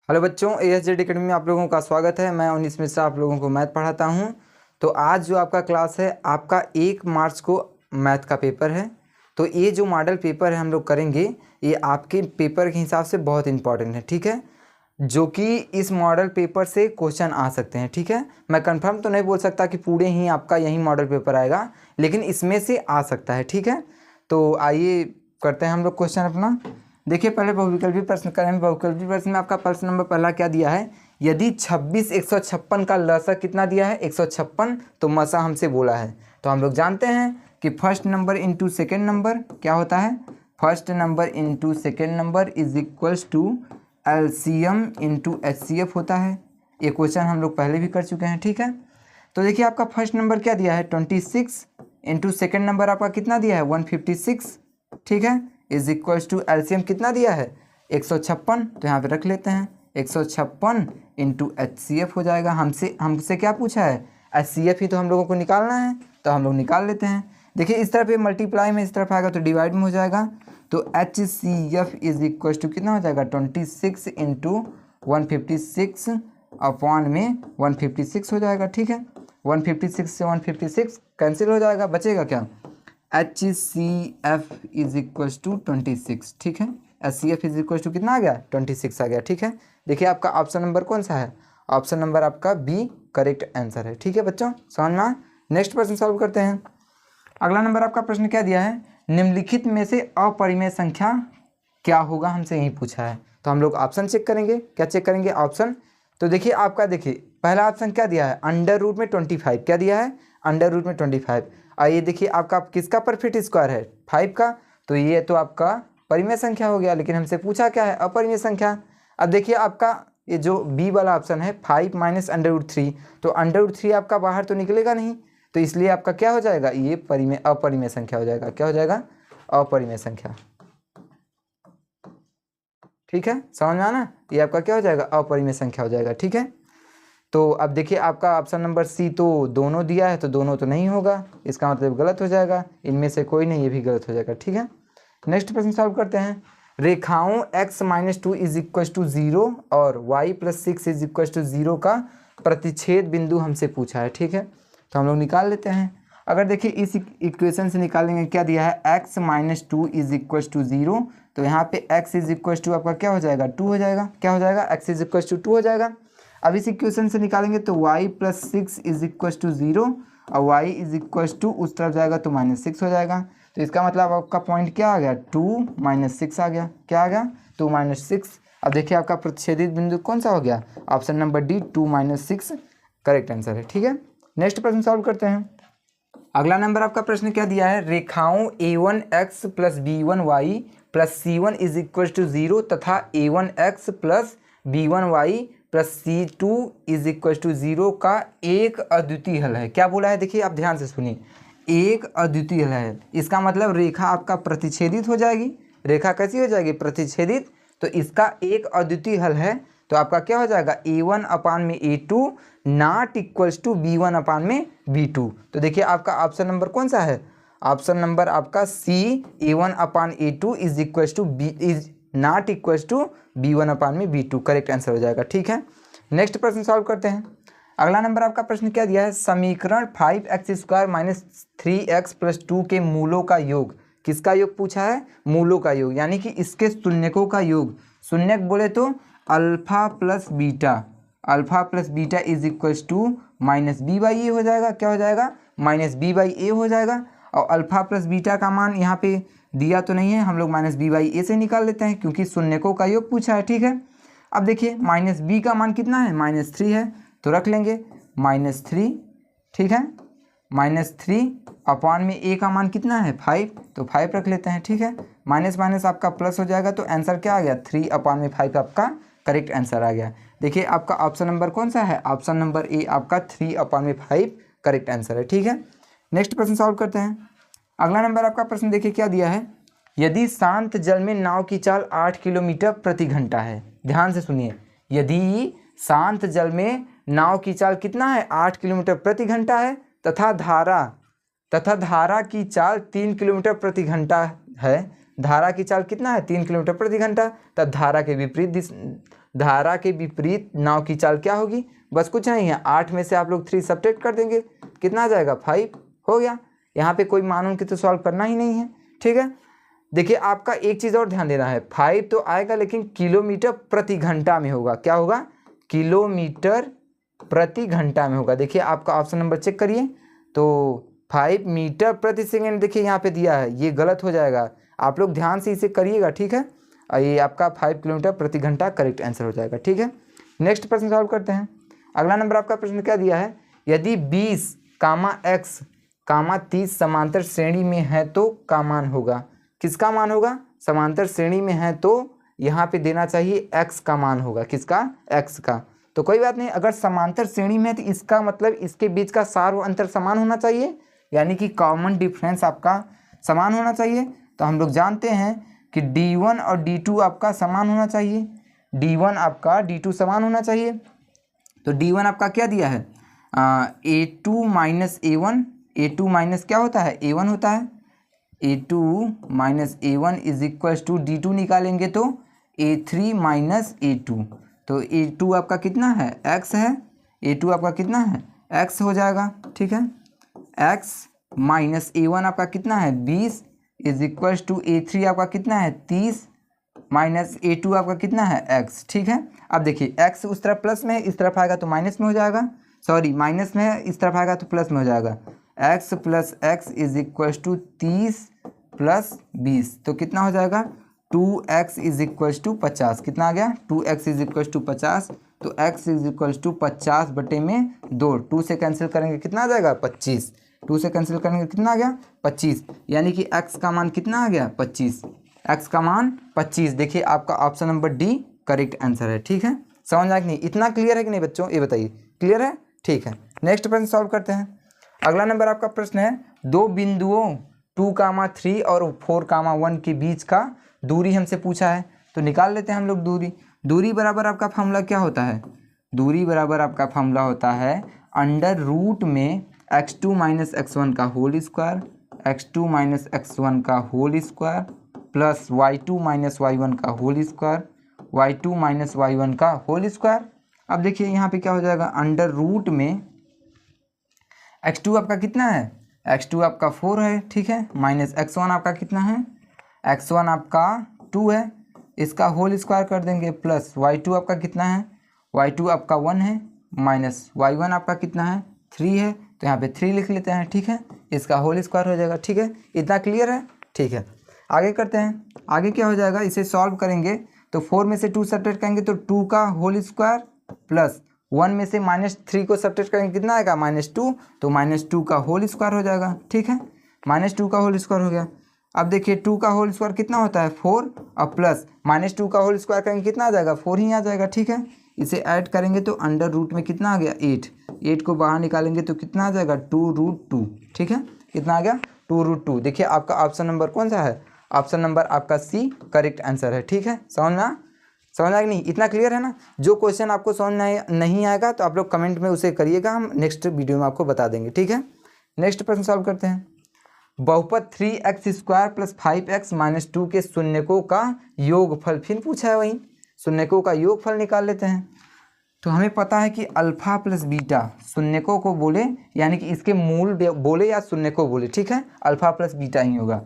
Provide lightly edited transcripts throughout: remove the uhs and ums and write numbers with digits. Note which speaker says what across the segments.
Speaker 1: Hello बच्चों, ASJD academy में आप लोगों का स्वागत है। मैं 19 मिश्रा आप लोगों को मैथ पढ़ाता हूं। तो आज जो आपका क्लास है, आपका 1 मार्च को मैथ का पेपर है। तो ये जो मॉडल पेपर है हम लोग करेंगे, ये आपके पेपर के हिसाब से बहुत इंपॉर्टेंट है, ठीक है। जो कि इस मॉडल पेपर से क्वेश्चन आ सकते हैं, ठीक है। मैं कंफर्म तो नहीं बोल सकता कि पूरे ही आपका यही मॉडल पेपर आएगा, लेकिन इसमें से आ सकता है, ठीक है। तो आइए करते हैं हम लोग क्वेश्चन अपना। देखिए, पहले बहुविकल्पी प्रश्न करें। बहुविकल्पी प्रश्न में आपका प्रश्न नंबर पहला क्या दिया है, यदि 26 156 का लसा कितना दिया है 156, तो मसा हमसे बोला है। तो हम लोग जानते हैं कि first number into second number क्या होता है, first number into second number is equals to LCM into HCF होता है। ये क्वेश्चन हम लोग पहले भी कर चुके हैं, ठीक है। तो देखिए, आपका फर्स्ट नंबर क्या दिया है 26 इंटू सेकेंड नंबर आपका कितना दिया है 156, ठीक है। इज इक्वल्स टू एलसीएम कितना दिया है 156, तो यहाँ पे रख लेते हैं 156 इंटू एचसीएफ हो जाएगा। हमसे क्या पूछा है, एचसीएफ ही तो हम लोगों को निकालना है, तो हम लोग निकाल लेते हैं। देखिए, इस तरफ ये मल्टीप्लाई में, इस तरफ आएगा तो डिवाइड में हो जाएगा। तो एचसीएफ इज इक्वल्स टू कितना हो जाएगा 26 इंटू 156 अपॉन में 156 हो जाएगा, ठीक है। 156 से 156 कैंसिल हो जाएगा, बचेगा क्या, HCF इज इक्वल्स टू 26, ठीक है। HCF इज इक्वल्स टू कितना आ गया 26 आ गया, ठीक है। देखिए, आपका ऑप्शन नंबर कौन सा है, ऑप्शन नंबर आपका बी करेक्ट आंसर है, ठीक है बच्चों, समझ में। नेक्स्ट प्रश्न सॉल्व करते हैं। अगला नंबर आपका प्रश्न क्या दिया है, निम्नलिखित में से अपरिमेय संख्या क्या होगा, हमसे यही पूछा है। तो हम लोग ऑप्शन चेक करेंगे। क्या चेक करेंगे, ऑप्शन। तो देखिए, आपका देखिए पहला ऑप्शन क्या दिया है, अंडर रूट में 25, क्या दिया है अंडर रूट में 25। आइए देखिए, आपका किसका परफेक्ट स्क्वायर है 5 का, तो ये तो आपका परिमेय संख्या हो गया, लेकिन हमसे पूछा क्या है अपरिमेय संख्या। अब देखिए, आपका ये जो बी वाला ऑप्शन है 5 माइनस अंडर रूट 3, तो अंडर रूट 3 आपका बाहर तो निकलेगा नहीं, तो इसलिए आपका क्या हो जाएगा, ये अपरिमेय संख्या हो जाएगा। क्या हो जाएगा, अपरिमेय संख्या, ठीक है, समझ में आना। ये आपका क्या हो जाएगा, अपरिमेय संख्या हो जाएगा, ठीक है। तो अब देखिए, आपका ऑप्शन नंबर सी तो दोनों दिया है, तो दोनों तो नहीं होगा, इसका मतलब गलत हो जाएगा। इनमें से कोई नहीं, ये भी गलत हो जाएगा, ठीक है। नेक्स्ट प्रश्न सॉल्व करते हैं। रेखाओं x-2 इज इक्वल टू 0 और y+6 इज इक्वल टू 0 का प्रतिच्छेद बिंदु हमसे पूछा है, ठीक है। तो हम लोग निकाल लेते हैं। अगर देखिए, इस इक्वेशन से निकालेंगे, क्या दिया है x-2 इज इक्वल टू 0, तो यहाँ पे x इज इक्वल टू आपका क्या हो जाएगा 2 हो जाएगा। क्या हो जाएगा, x इज इक्वल टू 2 हो जाएगा। अब इस इक्वेशन से निकालेंगे तो y+6 इज इक्वल टू 0 और y इज इक्वल टू उस तरफ जाएगा तो -6 हो जाएगा। तो इसका मतलब आपका पॉइंट क्या आ गया 2 - 6 आ गया। क्या आ गया 2 - 6। अब देखिए, आपका प्रतिच्छेदित बिंदु कौन सा हो गया, option number D 2 - 6 correct answer है, ठीक है। नेक्स्ट प्रश्न सॉल्व करते हैं। अगला नंबर आपका प्रश्न क्या दिया है, रेखाओं a1x + b1y + c1 is equal to 0 तथा a1x + b1y + c2 is equal to 0 का एक अद्वितीय हल है। क्या बोला है, देखिए आप ध्यान से सुनिए, एक अद्वितीय हल है। इसका मतलब रेखा आपका प्रतिच्छेदित हो जाएगी। रेखा कैसी हो जाएगी, प्रतिच्छेदित। तो इसका एक अद्वितीय हल है, तो आपका क्या हो जाएगा a1 अपान में a2 not equals to b1 upon में b2। तो देखिए, आपका ऑप्शन नंबर कौन सा है, ऑप्शन नंबर आपका C a1 upon a2 is equals to b is not equals to b1 upon में b2 करेक्ट आंसर हो जाएगा, ठीक है। नेक्स्ट प्रश्न सॉल्व करते हैं। अगला नंबर आपका प्रश्न क्या दिया है, समीकरण 5x² - 3x + 2 के मूलों का योग। किसका योग पूछा है, मूलों का योग, यानी कि इसके शून्यकों का योग। शून्यक बोले तो alpha plus beta is equals to -b/a हो जाएगा। क्या हो जाएगा, -b/a हो जाएगा। और अल्फा प्लस बीटा का मान यहाँ पे दिया तो नहीं है, हम लोग -b/a से निकाल लेते हैं, क्योंकि शून्यकों का योग पूछा है, ठीक है। अब देखिए, -b का मान कितना है -3 है, तो रख लेंगे -3, ठीक है। -3 अपॉन में a का मान कितना है 5, तो 5 रख लेते हैं, ठीक है। माइनस माइनस आपका प्लस हो जाएगा, तो आंसर क्या आ गया 3 अपॉन में 5 आपका करेक्ट आंसर आ गया। देखिए, आपका ऑप्शन नंबर कौन सा है, ऑप्शन नंबर ए आपका 3 अपॉन में 5 करेक्ट आंसर है, ठीक है। नेक्स्ट प्रश्न सॉल्व करते हैं। अगला नंबर आपका प्रश्न देखिए क्या दिया है, यदि शांत जल में नाव की चाल 8 किलोमीटर प्रति घंटा है। ध्यान से सुनिए, यदि शांत जल में नाव की चाल कितना है 8 किलोमीटर प्रति घंटा है, तथा धारा की चाल 3 किलोमीटर प्रति घंटा है। धारा की चाल कितना है 3 किलोमीटर प्रति घंटा, तब धारा के विपरीत धारा के विपरीत नाव की चाल क्या होगी? बस कुछ नहीं है, 8 में से आप लोग 3 सब्ट्रैक्ट कर देंगे, कितना आ जाएगा? 5 हो गया। यहाँ पे कोई मान उनके तो सॉल्व करना ही नहीं है, ठीक है। देखिए आपका एक चीज़ और ध्यान देना है, 5 तो आएगा लेकिन किलोमीटर प्रति घंटा में होगा। क्या होगा? किलोमीटर प्रति घंटा में होगा। देखिए आपका ऑप्शन नंबर चेक करिए, तो 5 मीटर प्रति सेकेंड देखिए यहाँ पे दिया है, ये गलत हो जाएगा। आप लोग ध्यान से इसे करिएगा, ठीक है। और ये आपका 5 किलोमीटर प्रति घंटा करेक्ट आंसर हो जाएगा, ठीक है। नेक्स्ट प्रश्न सॉल्व करते हैं। अगला नंबर आपका प्रश्न क्या दिया है? यदि 20, x, 30 समांतर श्रेणी में है तो का मान होगा? किसका मान होगा? समांतर श्रेणी में है तो यहाँ पे देना चाहिए x का मान होगा। किसका? x का। तो कोई बात नहीं, अगर समांतर श्रेणी में है तो इसका मतलब इसके बीच का सार व अंतर समान होना चाहिए, यानी कि कॉमन डिफरेंस आपका समान होना चाहिए। तो हम लोग जानते हैं कि d1 और d2 आपका समान होना चाहिए, d1 आपका d2 समान होना चाहिए। तो d1 आपका क्या दिया है? a2 minus a1, a2 minus क्या होता है? a1 होता है। a2 minus a1 is equals to d2 निकालेंगे तो a3 माइनस a2। तो a2 आपका कितना है? x है। a2 आपका कितना है? x हो जाएगा, ठीक है। x माइनस a1 आपका कितना है? 20 इज इक्वल्स टू a3 आपका कितना है? 30 माइनस a2 आपका कितना है? x, ठीक है। अब देखिए x उस तरफ प्लस में है, इस तरफ आएगा तो माइनस में हो जाएगा, सॉरी माइनस में है, इस तरफ आएगा तो प्लस में हो जाएगा। x plus x is equals to 30 plus 20, तो कितना हो जाएगा? 2x is equals to 50। कितना आ गया? 2x is equals to 50। तो x इज इक्वल्स टू 50 बटे में 2, 2 से कैंसिल करेंगे कितना आ जाएगा? 25। 2 से कैंसिल करेंगे कितना आ गया? 25। यानी कि x का मान कितना आ गया? 25। x का मान 25। देखिए आपका option number D correct answer है, ठीक है। समझ आया कि नहीं? इतना क्लियर है कि नहीं बच्चों, ये बताइए, क्लियर है? ठीक है। नेक्स्ट प्रश्न सॉल्व करते हैं। अगला नंबर आपका प्रश्न है, दो बिंदुओं 2, 3 और 4, 1 के बीच का दूरी हमसे पूछा है। तो निकाल लेते हैं हम लोग दूरी। दूरी बराबर आपका फॉर्मूला क्या होता है? दूरी बराबर आपका फॉर्मूला होता है अंडर रूट में x2 माइनस x1 का whole square, x2 minus x1 का whole square plus y2 minus y1 का whole square, y2 minus y1 का होल स्क्वायर। अब देखिए यहाँ पे क्या हो जाएगा? अंडर रूट में x2 आपका कितना है? x2 आपका 4 है, ठीक है, माइनस x1 आपका कितना है? x1 आपका 2 है, इसका होल स्क्वायर कर देंगे, प्लस y2 आपका कितना है? y2 आपका 1 है, माइनस y1 आपका कितना है? 3 है, तो यहाँ पे 3 लिख लेते हैं, ठीक है, इसका होल स्क्वायर हो जाएगा, ठीक है। इतना क्लियर है? ठीक है, आगे करते हैं। आगे क्या हो जाएगा? इसे सॉल्व करेंगे तो 4 में से 2 सब्ट्रैक्ट करेंगे तो 2 का होल स्क्वायर प्लस 1 में से -3 को सब्ट्रैक्ट करेंगे कितना आएगा? -2, तो -2 का होल स्क्वायर हो जाएगा, ठीक है। -2 का होल स्क्वायर हो गया। अब देखिए 2 का होल स्क्वायर कितना होता है? 4, और प्लस -2 का होल स्क्वायर करेंगे कितना आ जाएगा? 4 ही आ जाएगा, ठीक है। इसे ऐड करेंगे तो अंडर रूट में कितना आ गया? 8 को बाहर निकालेंगे तो कितना आ जाएगा? 2√2, ठीक है। कितना आ गया? 2√2। देखिए आपका ऑप्शन नंबर कौन सा है? ऑप्शन नंबर आपका सी करेक्ट आंसर है, ठीक है। समझ आया कि नहीं? इतना क्लियर है ना? जो क्वेश्चन आपको समझ नहीं आएगा तो आप लोग कमेंट में उसे करिएगा, हम नेक्स्ट वीडियो में आपको बता देंगे, ठीक है। नेक्स्ट प्रश्न सॉल्व करते हैं। बहुपद 3x² प्लस 5x माइनस 2 के शून्यकों का योगफल फिर पूछा है, वही शून्यकों का योगफल निकाल लेते हैं। तो हमें पता है कि अल्फा प्लस बीटा शून्यकों को बोले, यानी कि इसके मूल बोले या शून्यकों बोले, ठीक है, अल्फा प्लस बीटा ही होगा,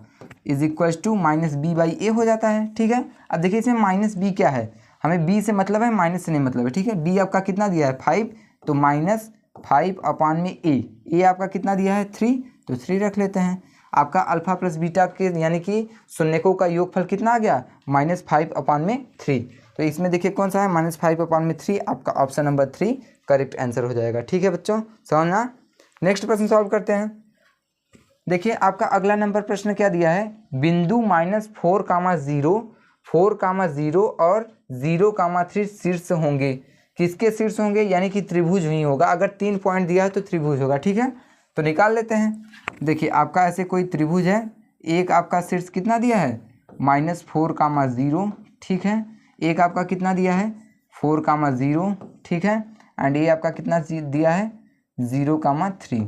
Speaker 1: इज इक्वल्स टू -b/a हो जाता है, ठीक है। अब देखिए इसमें -b क्या है? हमें b से मतलब है, माइनस से नहीं मतलब है, ठीक है। b आपका कितना दिया है? 5, तो -5/a। आपका कितना दिया है? 3, तो 3 रख लेते हैं। आपका अल्फा प्लस बीटा के यानी कि शून्यकों का योगफल कितना आ गया? -5/3। तो इसमें देखिए कौन सा है? -5/3। आपका ऑप्शन नंबर 3 करेक्ट आंसर हो जाएगा, ठीक है बच्चों, समझना। नेक्स्ट प्रश्न सॉल्व करते हैं। देखिए आपका अगला नंबर प्रश्न क्या दिया है? बिंदु -4, 0 और 0, 3 शीर्ष होंगे। किसके शीर्ष होंगे? यानी कि त्रिभुज ही होगा। अगर 3 पॉइंट दिया है तो त्रिभुज होगा, ठीक है। तो निकाल लेते हैं। देखिए आपका ऐसे कोई त्रिभुज है, एक आपका शीर्ष कितना दिया है? -4, 0, ठीक है। एक आपका कितना दिया है? 4, 0, ठीक है। एंड ये आपका कितना दिया है? 0, 3।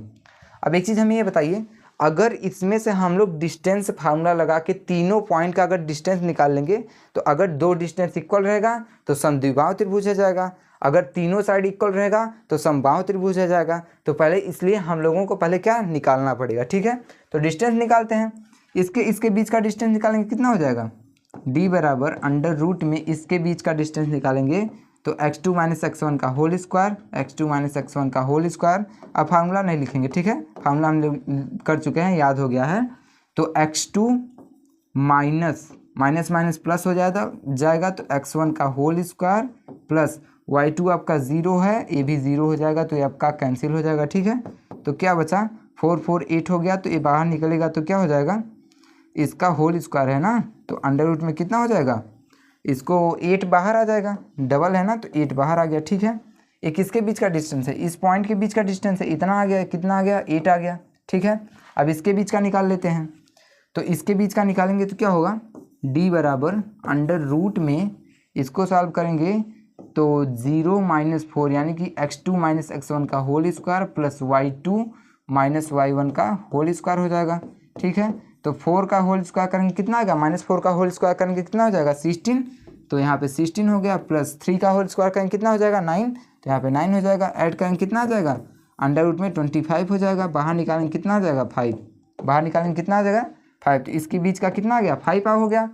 Speaker 1: अब एक चीज़ हमें ये बताइए, अगर इसमें से हम लोग डिस्टेंस फार्मूला लगा के तीनों पॉइंट का अगर डिस्टेंस निकाल लेंगे तो अगर दो डिस्टेंस इक्वल रहेगा तो समद्विबाहु त्रिभुज हो जाएगा, अगर तीनों साइड इक्वल रहेगा तो समबाहु त्रिभुज हो जाएगा। तो पहले इसलिए हम लोगों को पहले क्या निकालना पड़ेगा, ठीक है। तो डिस्टेंस निकालते हैं, इसके बीच का डिस्टेंस निकालेंगे, कितना हो जाएगा, d बराबर अंडर रूट में इसके बीच का डिस्टेंस निकालेंगे तो x2 माइनस x1 का whole square, x2 minus x1 का होल स्क्वायर। अब फार्मूला नहीं लिखेंगे, ठीक है, फार्मूला हम लोग कर चुके हैं, याद हो गया है। तो x2 माइनस माइनस प्लस हो जाएगा तो x1 का होल स्क्वायर प्लस y2 आपका 0 है, ये भी 0 हो जाएगा तो ये आपका कैंसिल हो जाएगा, ठीक है। तो क्या बचा, 4 4 8 हो गया, तो ये बाहर निकलेगा तो क्या हो जाएगा, इसका होल स्क्वायर है ना, तो अंडर रूट में कितना हो जाएगा, इसको 8 बाहर आ जाएगा, डबल है ना तो 8 बाहर आ गया, ठीक है। ये किसके बीच का डिस्टेंस है, इस पॉइंट के बीच का डिस्टेंस है, इतना आ गया, कितना आ गया, 8 आ गया, ठीक है। अब इसके बीच का निकाल लेते हैं, तो इसके बीच का निकालेंगे तो क्या होगा, d बराबर अंडर रूट में इसको सॉल्व करेंगे तो 0 माइनस 4 यानी कि x2 माइनस x1 का whole square plus y2 minus y1 का होल स्क्वायर हो जाएगा, ठीक है। तो 4 का होल स्क्वायर करेंगे कितना आएगा, -4 का होल स्क्वायर करेंगे कितना हो जाएगा, 16, तो यहाँ पे 16 हो गया, प्लस 3 का होल स्क्वायर करेंगे कितना हो जाएगा, 9, तो यहाँ पे 9 हो जाएगा, ऐड करेंगे कितना आ जाएगा, अंडर रूट में 25 हो जाएगा, बाहर निकालेंगे कितना आ जाएगा, 5, बाहर निकालेंगे कितना आ जाएगा, 5, तो इसके बीच का कितना आ गया, 5 हो गया,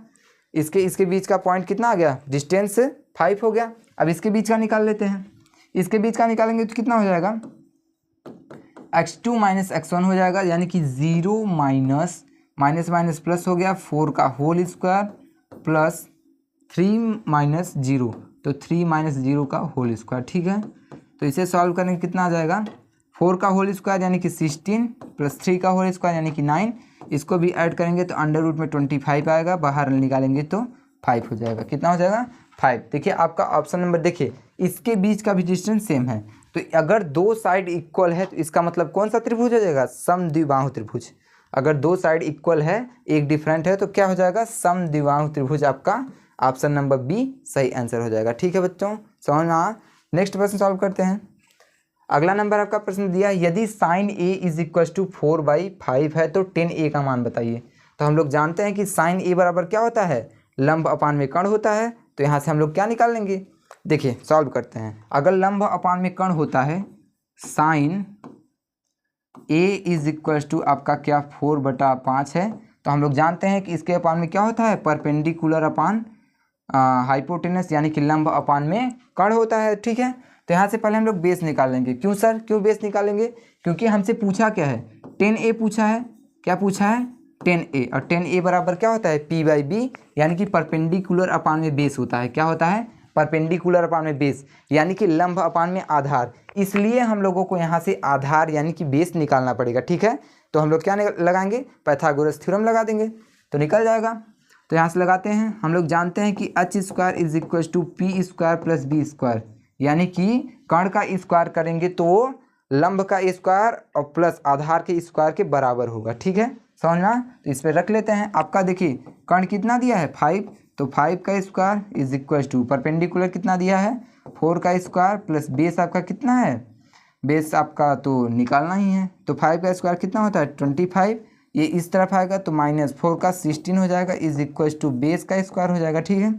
Speaker 1: इसके बीच का पॉइंट कितना आ गया, डिस्टेंस 5 हो गया। अब इसके बीच का निकाल लेते हैं, इसके बीच का निकालेंगे तो कितना हो जाएगा, x2 माइनस x1 हो जाएगा, यानी कि 0 माइनस प्लस हो गया, 4 का होल स्क्वायर प्लस 3 माइनस 0, तो 3 माइनस 0 का होल स्क्वायर, ठीक है। तो इसे सॉल्व करेंगे कितना आ जाएगा, 4 का होल स्क्वायर यानी कि 16 प्लस 3 का होल स्क्वायर यानी कि 9, इसको भी ऐड करेंगे तो अंडर रूट में 25 आएगा, बाहर निकालेंगे तो 5 हो जाएगा, कितना हो जाएगा, 5। देखिए आपका ऑप्शन नंबर, देखिए इसके बीच का भी डिस्टेंस सेम है, तो अगर दो साइड इक्वल है तो इसका मतलब कौन सा त्रिभुज हो जाएगा, समद्विबाहु त्रिभुज। अगर दो साइड इक्वल है, एक डिफरेंट है, तो क्या हो जाएगा, समद्विबाहु त्रिभुज, आपका ऑप्शन नंबर बी सही आंसर हो जाएगा, ठीक है बच्चों, समझ में आया। नेक्स्ट प्रश्न सॉल्व करते हैं। अगला नंबर आपका प्रश्न दिया, यदि sine A is equal to 4/5 है तो 10a का मान बताइए। तो हम लोग जानते हैं कि साइन ए बराबर क्या होता है, लंब अपान में कर्ण होता है, तो यहाँ से हम लोग क्या निकाल लेंगे, देखिए सॉल्व करते हैं। अगर लंब अपान में कर्ण होता है, sine A is equal to आपका क्या 4/5 है, तो हम लोग जानते हैं कि इसके अपान में क्या होता है, परपेंडिकुलर अपान हाइपोटेनस, यानी कि लंब अपान में कर्ण होता है, ठीक है। तो यहाँ से पहले हम लोग बेस निकाल लेंगे। क्यों सर, क्यों बेस निकालेंगे, क्योंकि हमसे पूछा क्या है, 10a पूछा है, क्या पूछा है, 10a, और 10a बराबर क्या होता है, p/b, यानी कि परपेंडिकुलर अपान में बेस होता है, क्या होता है, परपेंडिकुलर अपान में बेस, यानी कि लंब अपान में आधार, इसलिए हम लोगों को यहाँ से आधार यानी कि बेस निकालना पड़ेगा, ठीक है। तो हम लोग क्या लगाएंगे, पाइथागोरस थ्योरम लगा देंगे तो निकल जाएगा। तो यहाँ से लगाते हैं, हम लोग जानते हैं कि h² is equal to p² plus b², यानी कि कर्ण का स्क्वायर करेंगे तो लंब का स्क्वायर और प्लस आधार के स्क्वायर के बराबर होगा, ठीक है, समझना। तो इस पर रख लेते हैं। आपका देखिए कर्ण कितना दिया है, 5, तो 5 का square is equal to perpendicular कितना दिया है, 4 का स्क्वायर प्लस बेस आपका कितना है, बेस आपका तो निकालना ही है, तो 5 का स्क्वायर कितना होता है 25, ये इस तरफ आएगा तो -4 का 16 हो जाएगा, इज इक्वल टू बेस का स्क्वायर हो जाएगा, ठीक है।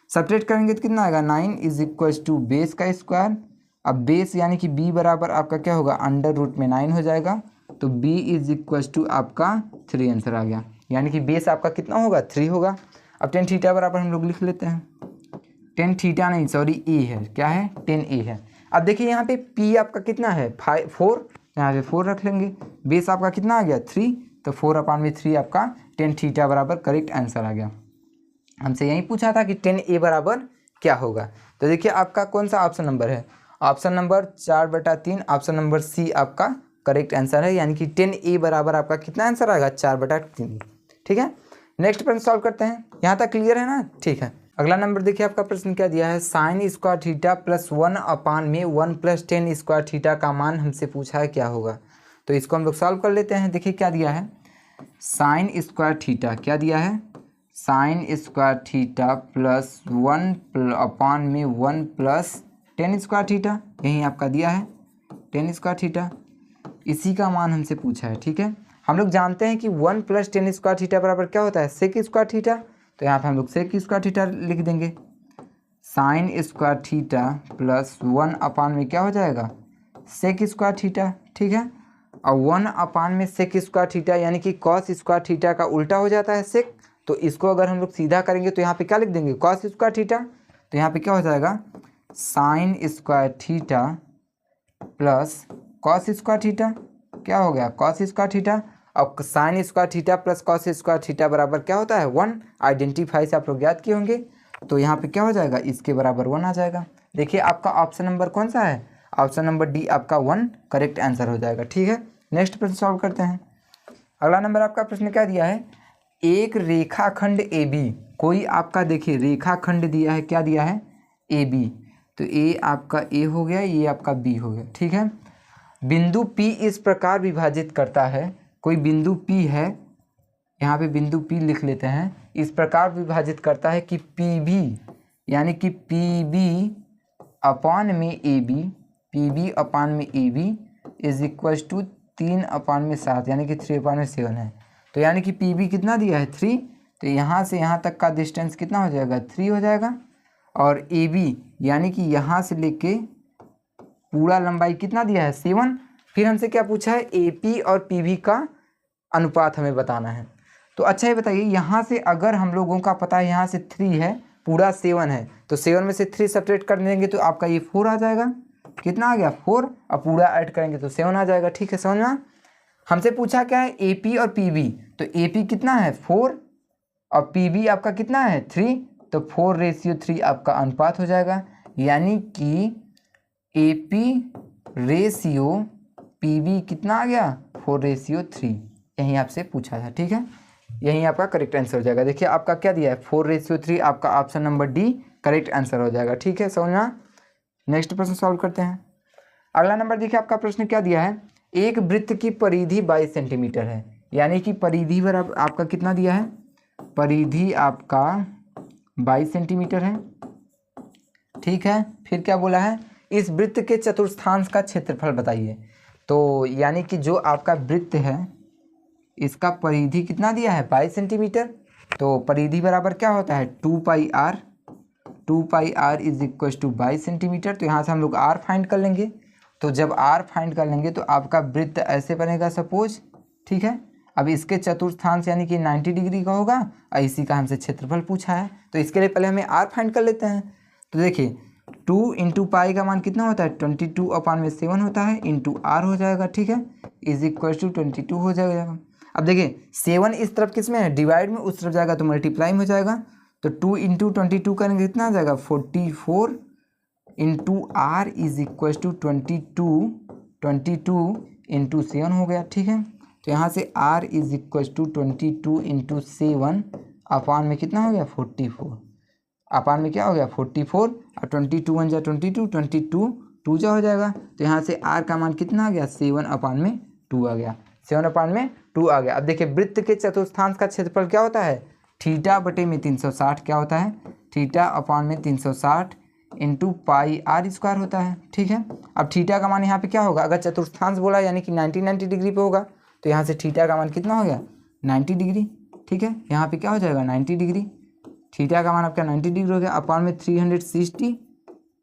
Speaker 1: सब्ट्रैक्ट करेंगे तो कितना आएगा, 9 इज इक्वल टू बेस का स्क्वायर। अब बेस यानी कि b बराबर आपका क्या होगा, अंडर रूट में 9 हो जाएगा, तो b इज इक्वल टू आपका 3 आंसर आ गया, यानी कि बेस आपका कितना होगा, 3 होगा। अब tan थीटा बराबर हम लोग लिख लेते हैं, tan थीटा नहीं सॉरी a है, क्या है, tan a है। अब देखिए यहाँ पे p आपका कितना है, 4, यहाँ पे 4 रख लेंगे, बेस आपका कितना आ गया 3, तो 4/3 आपका tan थीटा बराबर करेक्ट आंसर आ गया। हमसे यही पूछा था कि tan a बराबर क्या होगा। तो देखिए आपका कौन सा ऑप्शन नंबर है, option number 4/3, option number C आपका करेक्ट आंसर है, यानी कि tan a बराबर आपका कितना आंसर आएगा, 4/3, ठीक है। नेक्स्ट प्रश्न सॉल्व करते हैं, यहाँ तक क्लियर है ना, ठीक है। अगला नंबर देखिए आपका प्रश्न क्या दिया है, sine square theta plus 1/1 plus tan square theta का मान हमसे पूछा है क्या होगा। तो इसको हम लोग सॉल्व कर लेते हैं। देखिए क्या दिया है, साइन स्क्वायर थीटा क्या दिया है, sine square theta plus 1/1 plus tan square theta, यही आपका दिया है tan स्क्वायर थीटा, इसी का मान हमसे पूछा है, ठीक है। हम लोग जानते हैं कि 1 + tan स्क्वायर थीटा बराबर क्या होता है, सेक स्क्वायर थीटा। तो यहाँ पे हम लोग सेक स्क्वायर थीटा लिख देंगे, साइन स्क्वायर थीटा प्लस 1 में क्या हो जाएगा, सेक स्क्वायर थीटा। ठीक है, और 1 में सेक स्क्वायर थीटा यानी कि कॉस स्क्वायर थीटा का उल्टा हो जाता है सेक। तो इसको अगर हम लोग सीधा करेंगे तो यहाँ पे क्या लिख देंगे, कॉस स्क्वायर थीटा। तो यहाँ पे क्या हो जाएगा, sine square theta plus cos square theta. क्या हो गया, कॉस स्क्वायर थीटा। अब sine square theta plus cos square theta बराबर क्या होता है, 1। आइडेंटिफाई से आप लोग याद किए होंगे। तो यहाँ पे क्या हो जाएगा, इसके बराबर 1 आ जाएगा। देखिए आपका ऑप्शन नंबर कौन सा है, ऑप्शन नंबर डी आपका 1 करेक्ट आंसर हो जाएगा। ठीक है, नेक्स्ट प्रश्न सॉल्व करते हैं। अगला नंबर आपका प्रश्न क्या दिया है, एक रेखाखंड ए बी, कोई आपका देखिए रेखाखंड दिया है, क्या दिया है, ए बी। तो ए आपका ए हो गया, ये आपका बी हो गया। ठीक है, बिंदु P इस प्रकार विभाजित करता है, कोई बिंदु P है, यहाँ पे बिंदु P लिख लेते हैं, इस प्रकार विभाजित करता है कि PB यानी कि PB अपान में AB, PB अपान में AB इज इक्वल टू 3/7 यानी कि 3/7 है। तो यानी कि PB कितना दिया है, 3। तो यहाँ से यहाँ तक का डिस्टेंस कितना हो जाएगा, 3 हो जाएगा। और AB यानी कि यहाँ से लेके पूरा लंबाई कितना दिया है, 7। फिर हमसे क्या पूछा है, AP और PB का अनुपात हमें बताना है। तो अच्छा ये बताइए, यहाँ से अगर हम लोगों का पता है यहाँ से 3 है, पूरा 7 है, तो 7 में से 3 सब्ट्रैक्ट कर देंगे तो आपका ये 4 आ जाएगा। कितना आ गया, 4, और पूरा ऐड करेंगे तो 7 आ जाएगा। ठीक है, समझ में। हमसे पूछा क्या है, AP और PB। तो AP कितना है, 4, और PB आपका कितना है, 3। तो 4:3 आपका अनुपात हो जाएगा, यानी कि AP रेशियो PB कितना आ गया, 4:3। यहीं आपसे पूछा था। ठीक है, यहीं आपका करेक्ट आंसर हो जाएगा। देखिए आपका क्या दिया है, 4:3, आपका option number D correct answer हो जाएगा। ठीक है, समझना। नेक्स्ट प्रश्न सॉल्व करते हैं। अगला नंबर देखिए आपका प्रश्न क्या दिया है, एक वृत्त की परिधि 22 सेंटीमीटर है, यानी कि परिधि बराबर आपका कितना दिया है, परिधि आपका 22 सेंटीमीटर है। ठीक है, फिर क्या बोला है, इस वृत्त के चतुर्थांश का क्षेत्रफल बताइए। तो यानी कि जो आपका वृत्त है इसका परिधि कितना दिया है, 22 सेंटीमीटर। तो परिधि बराबर क्या होता है, 2πr। 2πr is equal to 22 centimetre. तो यहाँ से हम लोग r फाइंड कर लेंगे। तो जब r फाइंड कर लेंगे तो आपका वृत्त ऐसे बनेगा सपोज। ठीक है, अब इसके चतुर्थांश यानी कि 90 डिग्री का होगा, और इसी का हमसे क्षेत्रफल पूछा है। तो इसके लिए पहले हमें r फाइंड कर लेते हैं। तो देखिए 2 × पाई का मान कितना होता है, 22/7 होता है, इंटू r हो जाएगा। ठीक है, इज इक्वल टू 22 हो जाएगा। अब देखिए 7 इस तरफ किस में है, डिवाइड में, उस तरफ जाएगा तो मल्टीप्लाई में हो जाएगा। तो 2 × 22 करेंगे कितना आ जाएगा, 44 into r is equal to 22 into 7 हो गया। ठीक है, तो यहाँ से r is equal to 22 into 7 upon में कितना हो गया, 44। अपान में क्या हो गया, 44, और 22 1 जा 22, 22 2 जा हो जाएगा। तो यहाँ से r का मान कितना आ गया, 7/2 आ गया, 7/2 आ गया। अब देखिए वृत्त के चतुर्थांश का क्षेत्रफल क्या होता है, θ/360 क्या होता है, θ/360 इंटू πr² होता है। ठीक है, अब थीटा का मान यहाँ पे क्या होगा, अगर चतुर्थांश बोला यानी कि 90 डिग्री पे होगा, तो यहाँ से थीटा का मान कितना हो गया, 90 डिग्री। ठीक है, यहाँ पे क्या हो जाएगा, 90 डिग्री। थीटा का मान आपका 90 डिग्री हो गया, अपान में 360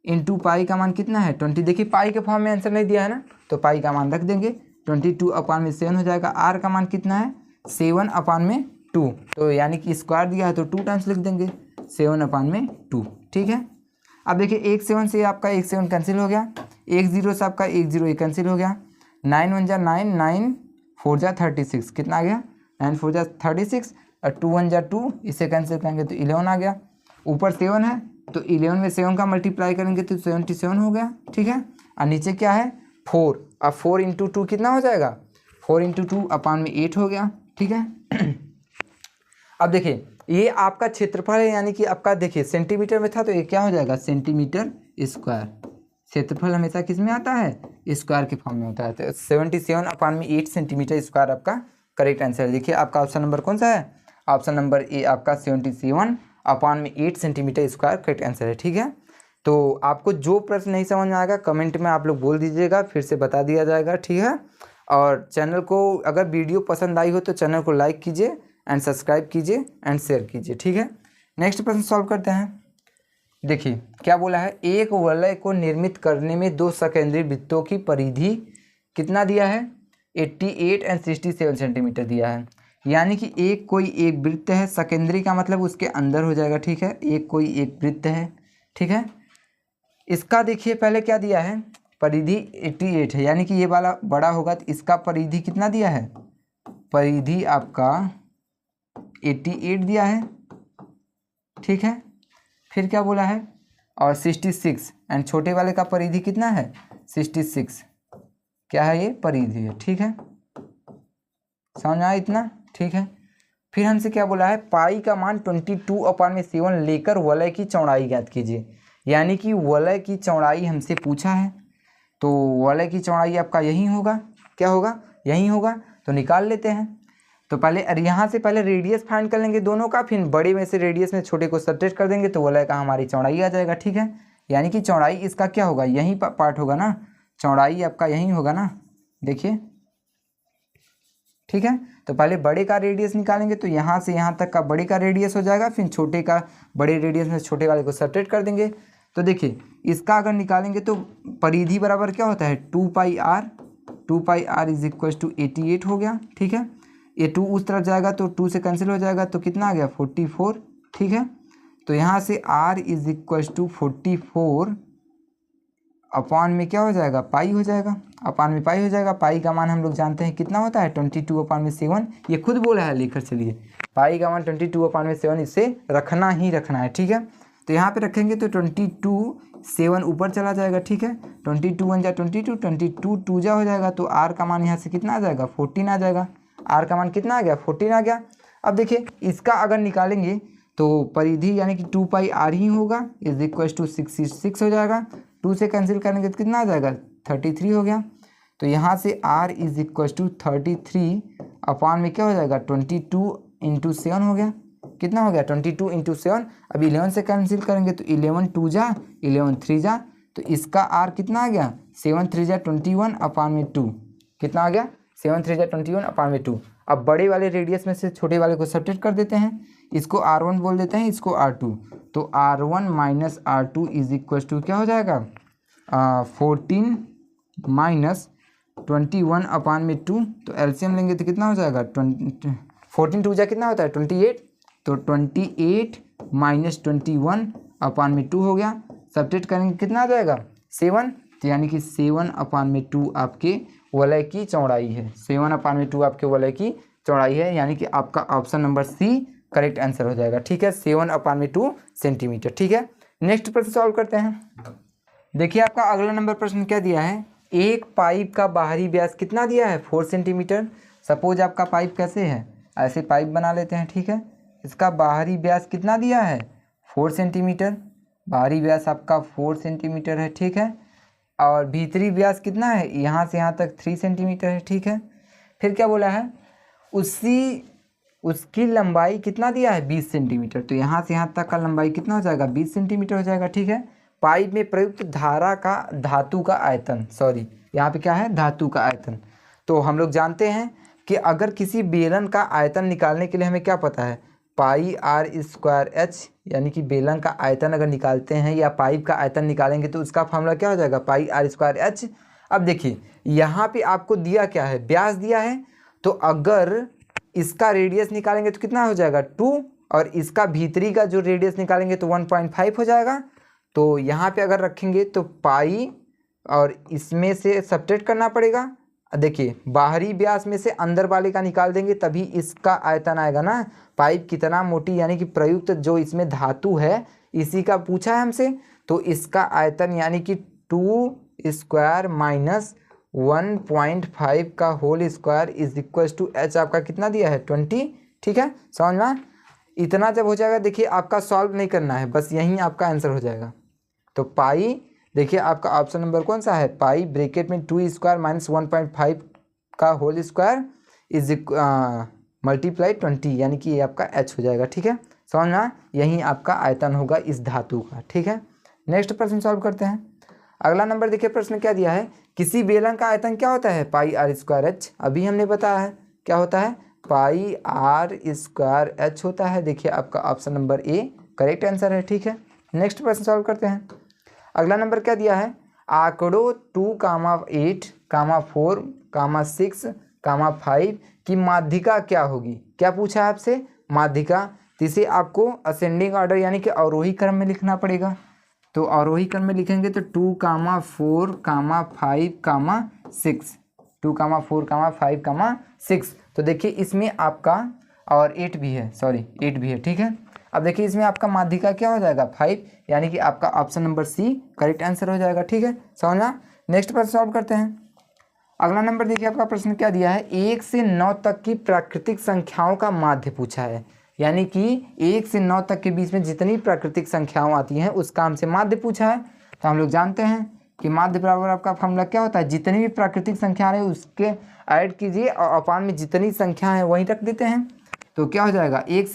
Speaker 1: इंटू पाई का मान कितना है, 20। देखिए पाई के फॉर्म में आंसर नहीं दिया है ना, तो पाई का मान रख देंगे, 22/7 हो जाएगा। आर का मान कितना है, 7/2। तो यानी कि स्क्वायर दिया है तो 2 टाइम्स लिख देंगे, 7/2। ठीक है, अब देखिए 1 7 से आपका 1 7 कैंसिल हो गया, 1 0 से आपका 1 0 कैंसिल हो गया, 9 1 जा 9, 9 4 जा 36, कितना आ गया, 9 4 जा 36, और 2 1 जा 2, इसे कैंसिल करेंगे तो 11 आ गया। ऊपर 7 है तो 11 में 7 का मल्टीप्लाई करेंगे तो 77 हो गया। ठीक है, और नीचे क्या है, 4। अब 4 × 2 कितना हो जाएगा, 4 × 2 अपान में 8 हो गया। ठीक है, अब देखिए ये आपका क्षेत्रफल है, यानी कि आपका देखिए सेंटीमीटर में था तो ये क्या हो जाएगा, सेंटीमीटर स्क्वायर। क्षेत्रफल हमेशा किस में आता है, स्क्वायर के फॉर्म में होता है। तो 77/8 सेंटीमीटर स्क्वायर आपका करेक्ट आंसर है। देखिए आपका ऑप्शन नंबर कौन सा है, ऑप्शन नंबर ए आपका 77/8 सेंटीमीटर स्क्वायर करेक्ट आंसर है। ठीक है, तो आपको जो प्रश्न नहीं समझ में आएगा कमेंट में आप लोग बोल दीजिएगा, फिर से बता दिया जाएगा। ठीक है, और चैनल को अगर वीडियो पसंद आई हो तो चैनल को लाइक कीजिए एंड सब्सक्राइब कीजिए एंड शेयर कीजिए, ठीक है। नेक्स्ट प्रश्न सॉल्व करते हैं। देखिए क्या बोला है, एक वलय को निर्मित करने में दो सकेंद्रीय वृत्तों की परिधि कितना दिया है, 88 एंड 67 सेंटीमीटर दिया है। यानी कि एक कोई एक वृत्त है, सकेंद्रीय का मतलब उसके अंदर हो जाएगा, ठीक है। एक कोई एक वृत्त है, ठीक है। इसका देखिए पहले क्या दिया है, परिधि 88 है, यानी कि ये वाला बड़ा होगा तो इसका परिधि कितना दिया है, परिधि आपका 88 दिया है, ठीक है। फिर क्या बोला है, और 66 एंड छोटे वाले का परिधि कितना है, 66 क्या है, ये परिधि है, ठीक है। समझ आया इतना, ठीक है। फिर हमसे क्या बोला है, पाई का मान 22/7 लेकर वलय की चौड़ाई ज्ञात कीजिए। यानी कि वलय की चौड़ाई हमसे पूछा है, तो वलय की चौड़ाई आपका यही होगा, क्या होगा, यही होगा। तो निकाल लेते हैं। तो पहले यहाँ से पहले रेडियस फाइंड कर लेंगे दोनों का, फिर बड़े में से रेडियस में छोटे को सब्ट्रैक्ट कर देंगे तो वलय का हमारी चौड़ाई आ जाएगा, ठीक है। यानी कि चौड़ाई इसका क्या होगा, यही पार्ट होगा ना, चौड़ाई आपका यही होगा ना, देखिए, ठीक है। तो पहले बड़े का रेडियस निकालेंगे तो यहाँ से यहाँ तक का बड़े का रेडियस हो जाएगा, फिर छोटे का बड़े रेडियस में छोटे वाले को सब्ट्रैक्ट कर देंगे। तो देखिए इसका अगर निकालेंगे तो परिधि बराबर क्या होता है, 2πr, 2πr is equal to 88 हो गया, ठीक है। ये 2 उस तरफ जाएगा तो 2 से कैंसिल हो जाएगा, तो कितना आ गया 44, ठीक है। तो यहाँ से r इज इक्वल टू 44 अपान में क्या हो जाएगा, पाई हो जाएगा, अपान में पाई हो जाएगा। पाई का मान हम लोग जानते हैं कितना होता है, 22/7। ये खुद बोला है, लेकर चलिए, पाई का मान 22/7, इससे रखना ही रखना है, ठीक है। तो यहाँ पे रखेंगे तो 22/7 ऊपर चला जाएगा, ठीक है। 22 1 जा 22, 22 2 जा हो जाएगा, तो r का मान यहाँ से कितना आ जाएगा, 14 आ जाएगा। r का मान कितना आ गया, 14 आ गया। अब देखिए इसका अगर निकालेंगे तो परिधि यानी कि 2πr ही होगा, इज इक्वल टू 66 हो जाएगा। 2 से कैंसिल करेंगे तो कितना आ जाएगा, 33 हो गया। तो यहाँ से r इज इक्वल टू 33 अपान में क्या हो जाएगा, 22 × 7 हो गया, कितना हो गया, 22 × 7। अब 11 से कैंसिल करेंगे तो 11 2 जा, 11 3 जा, तो इसका r कितना आ गया, 7 3 जा 21 अपान में 2, कितना आ गया, 7 3 जा 21 अपान में 2। अब बड़े वाले रेडियस में से छोटे वाले को सब्ट्रैक्ट कर देते हैं, इसको r1 बोल देते हैं, इसको r2। तो r1 minus r2 is equal to क्या हो जाएगा, 14 माइनस 21 अपान में 2। तो एलसीएम लेंगे तो कितना हो जाएगा, 14 2 जा कितना होता है, 28। तो 28 माइनस 21 अपान में 2 हो गया। सब्ट्रैक्ट करेंगे कितना आ जाएगा, 7। तो यानी कि 7/2 आपके वलय की चौड़ाई है, 7/2 आपके वलय की चौड़ाई है। यानी कि आपका option number C correct answer हो जाएगा, ठीक है, 7/2 सेंटीमीटर, ठीक है। नेक्स्ट प्रश्न सॉल्व करते हैं। देखिए आपका अगला नंबर प्रश्न क्या दिया है, एक पाइप का बाहरी व्यास कितना दिया है, 4 सेंटीमीटर। सपोज आपका पाइप कैसे है, ऐसे पाइप बना लेते हैं, ठीक है। इसका बाहरी व्यास कितना दिया है, 4 सेंटीमीटर, बाहरी व्यास आपका 4 सेंटीमीटर है, ठीक है। और भीतरी व्यास कितना है, यहाँ से यहाँ तक 3 सेंटीमीटर है, ठीक है। फिर क्या बोला है, उसकी लंबाई कितना दिया है, 20 सेंटीमीटर। तो यहाँ से यहाँ तक का लंबाई कितना हो जाएगा, 20 सेंटीमीटर हो जाएगा, ठीक है। पाइप में प्रयुक्त धारा का धातु का आयतन, सॉरी यहाँ पे क्या है, धातु का आयतन। तो हम लोग जानते हैं कि अगर किसी बेलन का आयतन निकालने के लिए हमें क्या पता है, πr²h, यानी कि बेलन का आयतन अगर निकालते हैं या पाइप का आयतन निकालेंगे तो उसका फॉर्मूला क्या हो जाएगा, πr²h। अब देखिए यहाँ पे आपको दिया क्या है, व्यास दिया है, तो अगर इसका रेडियस निकालेंगे तो कितना हो जाएगा, 2, और इसका भीतरी का जो रेडियस निकालेंगे तो 1.5 हो जाएगा। तो यहाँ पे अगर रखेंगे तो पाई और इसमें से सब्ट्रैक्ट करना पड़ेगा। देखिए बाहरी व्यास में से अंदर वाले का निकाल देंगे तभी इसका आयतन आएगा ना। पाइप कितना मोटी, यानी कि प्रयुक्त जो इसमें धातु है इसी का पूछा है हमसे, तो इसका आयतन यानी कि 2² माइनस 1.5 का whole square is equal to h आपका कितना दिया है, 20, ठीक है। समझ में इतना जब हो जाएगा, देखिए आपका सॉल्व नहीं करना है, बस यहीं आपका आंसर हो जाएगा। तो पाई देखिए आपका ऑप्शन नंबर कौन सा है, पाई ब्रैकेट में 2² माइनस 1.5 का होल स्क्वायर इज मल्टीप्लाई 20, यानी कि ये आपका h हो जाएगा, ठीक है। समझना, यही आपका आयतन होगा इस धातु का, ठीक है। नेक्स्ट प्रश्न सॉल्व करते हैं। अगला नंबर देखिए, प्रश्न क्या दिया है, किसी बेलन का आयतन क्या होता है, पाई आर स्क्वायर एच। अभी हमने बताया है क्या होता है, पाई आर स्क्वायर एच होता है। देखिए आपका option number A correct answer है। ठीक है, नेक्स्ट प्रश्न सॉल्व करते हैं। अगला नंबर क्या दिया है, आंकड़ों 2, 8, 4, 6, 5 की माध्यिका क्या होगी। क्या पूछा है आपसे, माध्यिका। तो इसे आपको असेंडिंग ऑर्डर यानी कि अवरोही क्रम में लिखना पड़ेगा। तो अवरोही क्रम में लिखेंगे तो 2, 4, 5, 6, 2, 4, 5, 6। तो देखिए इसमें आपका और 8 भी है, सॉरी 8 भी है। ठीक है, अब देखिए इसमें आपका माध्यिका क्या हो जाएगा, 5, यानी कि आपका option number C correct answer हो जाएगा। ठीक है, समझना। नेक्स्ट प्रश्न सॉल्व करते हैं। अगला नंबर देखिए, आपका प्रश्न क्या दिया है, 1 से 9 तक की प्राकृतिक संख्याओं का माध्य पूछा है। यानी कि 1 से 9 तक के बीच में जितनी प्राकृतिक संख्याओं आती हैं उसका हमसे माध्य पूछा है। तो हम लोग जानते हैं कि माध्य बराबर आपका फॉर्मूला क्या होता है, जितनी भी प्राकृतिक संख्या है उसके ऐड कीजिए और अपान में जितनी संख्या है वहीं रख देते हैं। तो क्या हो जाएगा, 1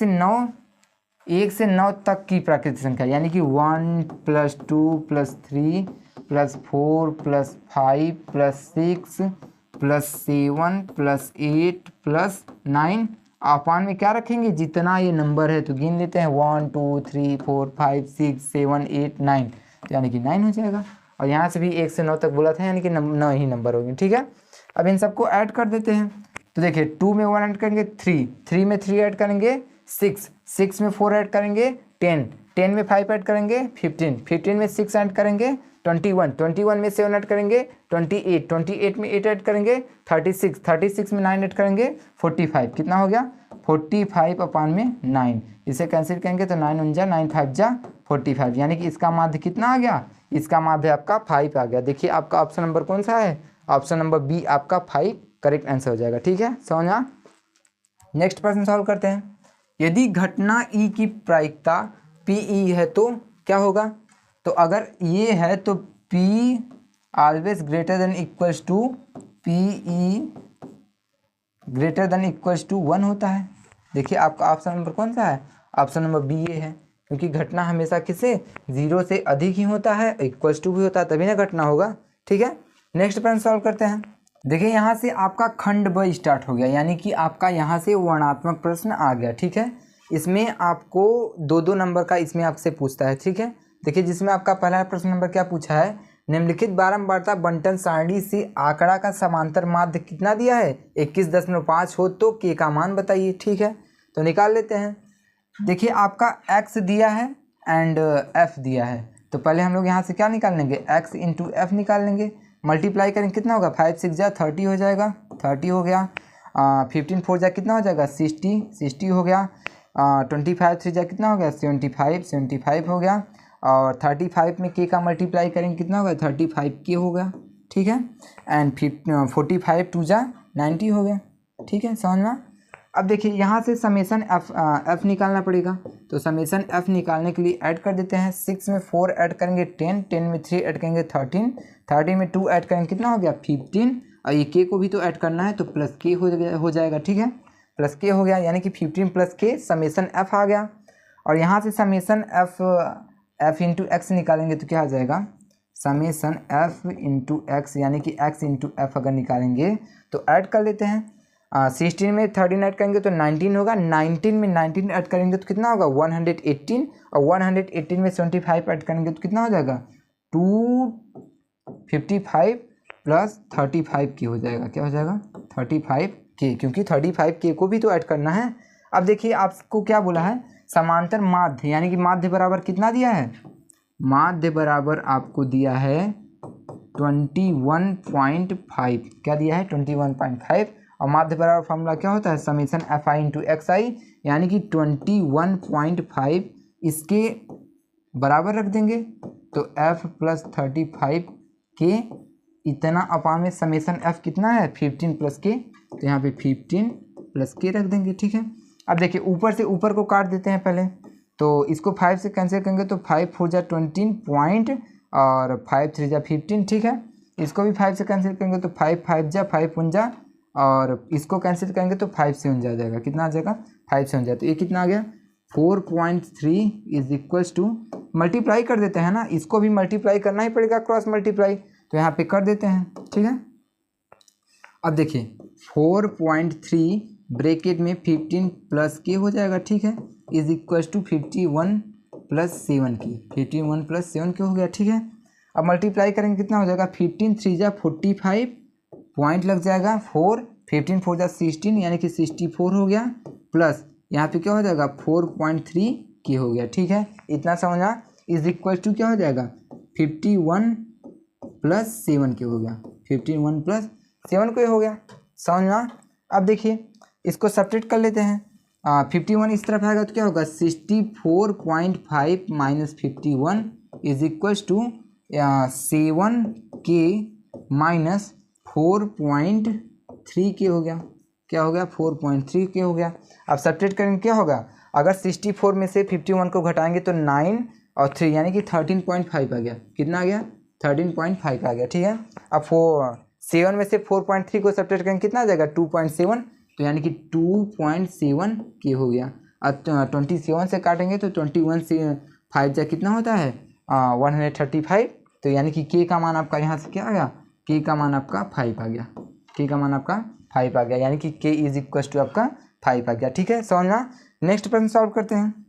Speaker 1: से 9 तक की प्राकृतिक संख्या, यानी कि 1 + 2 + 3 + 4 + 5 + 6 + 7 + 8 + 9 अपान में क्या रखेंगे, जितना ये नंबर है तो गिन लेते हैं, 1 2 3 4 5 6 7 8 9, यानी कि 9 हो जाएगा। और यहाँ से भी 1 से 9 तक बोला था, यानी कि 9 ही नंबर होंगे। ठीक है, अब इन सबको ऐड कर देते हैं। तो देखिए 2 में 1 ऐड करेंगे 3 में 3 ऐड करेंगे 6 में 4 ऐड करेंगे 10 में 5 ऐड करेंगे 15 में 6 ऐड करेंगे 21 में 7 ऐड करेंगे 28 में 8 ऐड करेंगे 36 में 9 ऐड करेंगे 45। कितना हो गया, 45 अपान में 9। इसे कैंसिल करेंगे तो 9 × 9 5 × 45, यानी कि इसका माध्य कितना आ गया, इसका माध्य आपका 5 आ गया। देखिए आपका ऑप्शन नंबर कौन सा है, ऑप्शन नंबर बी आपका 5 करेक्ट आंसर हो जाएगा। ठीक है, समझा। नेक्स्ट प्रश्न सॉल्व करते हैं। यदि घटना ई की प्रायिकता पी है तो क्या होगा, तो अगर ये है तो P always greater than equals to PE greater than equals to 1 होता है। देखिए आपका ऑप्शन नंबर कौन सा है, ऑप्शन नंबर बी ये है, क्योंकि घटना हमेशा किससे 0 से अधिक ही होता है, इक्वल्स टू भी होता है, तभी ना घटना होगा। ठीक है, नेक्स्ट प्रश्न सॉल्व करते हैं। देखिए यहाँ से आपका खंड ब स्टार्ट हो गया, यानी कि आपका यहाँ से वर्णात्मक प्रश्न आ गया। ठीक है, इसमें आपको 2-2 नंबर का इसमें आपसे पूछता है। ठीक है, देखिए जिसमें आपका पहला प्रश्न नंबर क्या पूछा है, निम्नलिखित बारंबारता बंटन सारणी से आंकड़ा का समांतर माध्य कितना दिया है, 21.5 हो तो के का मान बताइए। ठीक है, तो निकाल लेते हैं। देखिए आपका x दिया है एंड f दिया है, तो पहले हम लोग यहाँ से क्या निकाल लेंगे, x × f निकाल लेंगे, मल्टीप्लाई करेंगे कितना होगा, 5 6 जा 30 हो जाएगा, 30 हो गया। 15 4 जा कितना हो जाएगा, 60 हो गया। 25 3 जा कितना हो गया, 75 हो गया। और 35 में के का मल्टीप्लाई करेंगे कितना होगा, 35 के हो गया। ठीक है, एंड 45 2 जा 90 हो गया। ठीक है, समझना। अब देखिए यहाँ से समेसन एफ निकालना पड़ेगा, तो समेसन एफ निकालने के लिए ऐड कर देते हैं। 6 में 4 ऐड करेंगे 10 में 3 ऐड करेंगे 13 में 2 ऐड करेंगे कितना हो गया 15, और ये के को भी तो ऐड करना है तो प्लस के हो जाएगा। ठीक है, प्लस के हो गया, यानी कि 15 + के समेसन एफ आ गया। और यहाँ से समेसन एफ × x निकालेंगे तो क्या आ जाएगा, समेसन f × x, यानी कि x × f अगर निकालेंगे तो ऐड कर लेते हैं। 16 में 13 ऐड करेंगे तो 19 होगा, 19 में 19 ऐड करेंगे तो कितना होगा 118, और 118 में 75 ऐड करेंगे तो कितना हो जाएगा 255 + 35 के हो जाएगा। क्या हो जाएगा 35 के, क्योंकि 35 के को भी तो ऐड करना है। अब देखिए आपको क्या बोला है, समांतर माध्य, यानी कि माध्य बराबर कितना दिया है, माध्य बराबर आपको दिया है 21.5। क्या दिया है 21.5, और माध्य बराबर फॉर्मूला क्या होता है, समेसन fi × xi, यानी कि 21.5 इसके बराबर रख देंगे तो f + 35 के इतना अपान में समेसन f कितना है 15 + के, तो यहाँ पे 15 + के रख देंगे। ठीक है, अब देखिए ऊपर से ऊपर को काट देते हैं पहले, तो इसको 5 से कैंसिल करेंगे तो 5 4 जा 20 पॉइंट और 5 3 जा 15। ठीक है, इसको भी 5 से कैंसिल करेंगे तो 5 5 जा 5 1 जा, और इसको कैंसिल करेंगे तो 5 से 1 जा जाएगा, कितना आ जाएगा 5 से 1 जा, तो ये कितना आ गया 4.3 = मल्टीप्लाई कर देते हैं ना, इसको भी मल्टीप्लाई करना ही पड़ेगा, क्रॉस मल्टीप्लाई, तो यहाँ पे कर देते हैं, ठीक है। अब देखिए 4.3 ब्रैकेट में 15 प्लस के हो जाएगा, ठीक है, इज इक्वल टू 51 प्लस 7 के, 51 प्लस 7 के हो गया, ठीक है। अब मल्टीप्लाई करेंगे कितना हो जाएगा, 15 3 जा 45 पॉइंट लग जाएगा 4, 15 4 जा 16 यानी कि 64 हो गया, प्लस यहाँ पे क्या हो जाएगा 4.3 के हो गया, ठीक है। इतना समझना, इज इक्वल टू क्या हो जाएगा 51 प्लस 7 के हो गया, 51 प्लस 7 के हो गया, समझना। अब देखिए इसको सब्ट्रैक्ट कर लेते हैं, 51 इस तरफ आएगा तो क्या होगा 64.5 माइनस 51 इज इक्वल टू 7 के माइनस 4.3 के हो गया, क्या हो गया 4.3 के हो गया। अब सब्ट्रैक्ट करेंगे क्या होगा, अगर 64 में से 51 को घटाएंगे तो 9 और 3 यानी कि 13.5 आ गया, कितना आ गया 13.5 आ गया, ठीक है। अब 7 में से 4.3 को सब्ट्रैक्ट करेंगे कितना आ जाएगा 2.7, तो यानी कि 2.7 के हो गया। अब 27 से काटेंगे तो 21 से 5 जा कितना होता है 135, तो यानी कि के का मान आपका यहाँ से क्या आ गया, के का मान आपका 5 आ गया, के का मान आपका 5 आ गया, यानी कि के इज इक्वल टू आपका 5 आ गया, ठीक है, समझना। नेक्स्ट प्रश्न सॉल्व करते हैं।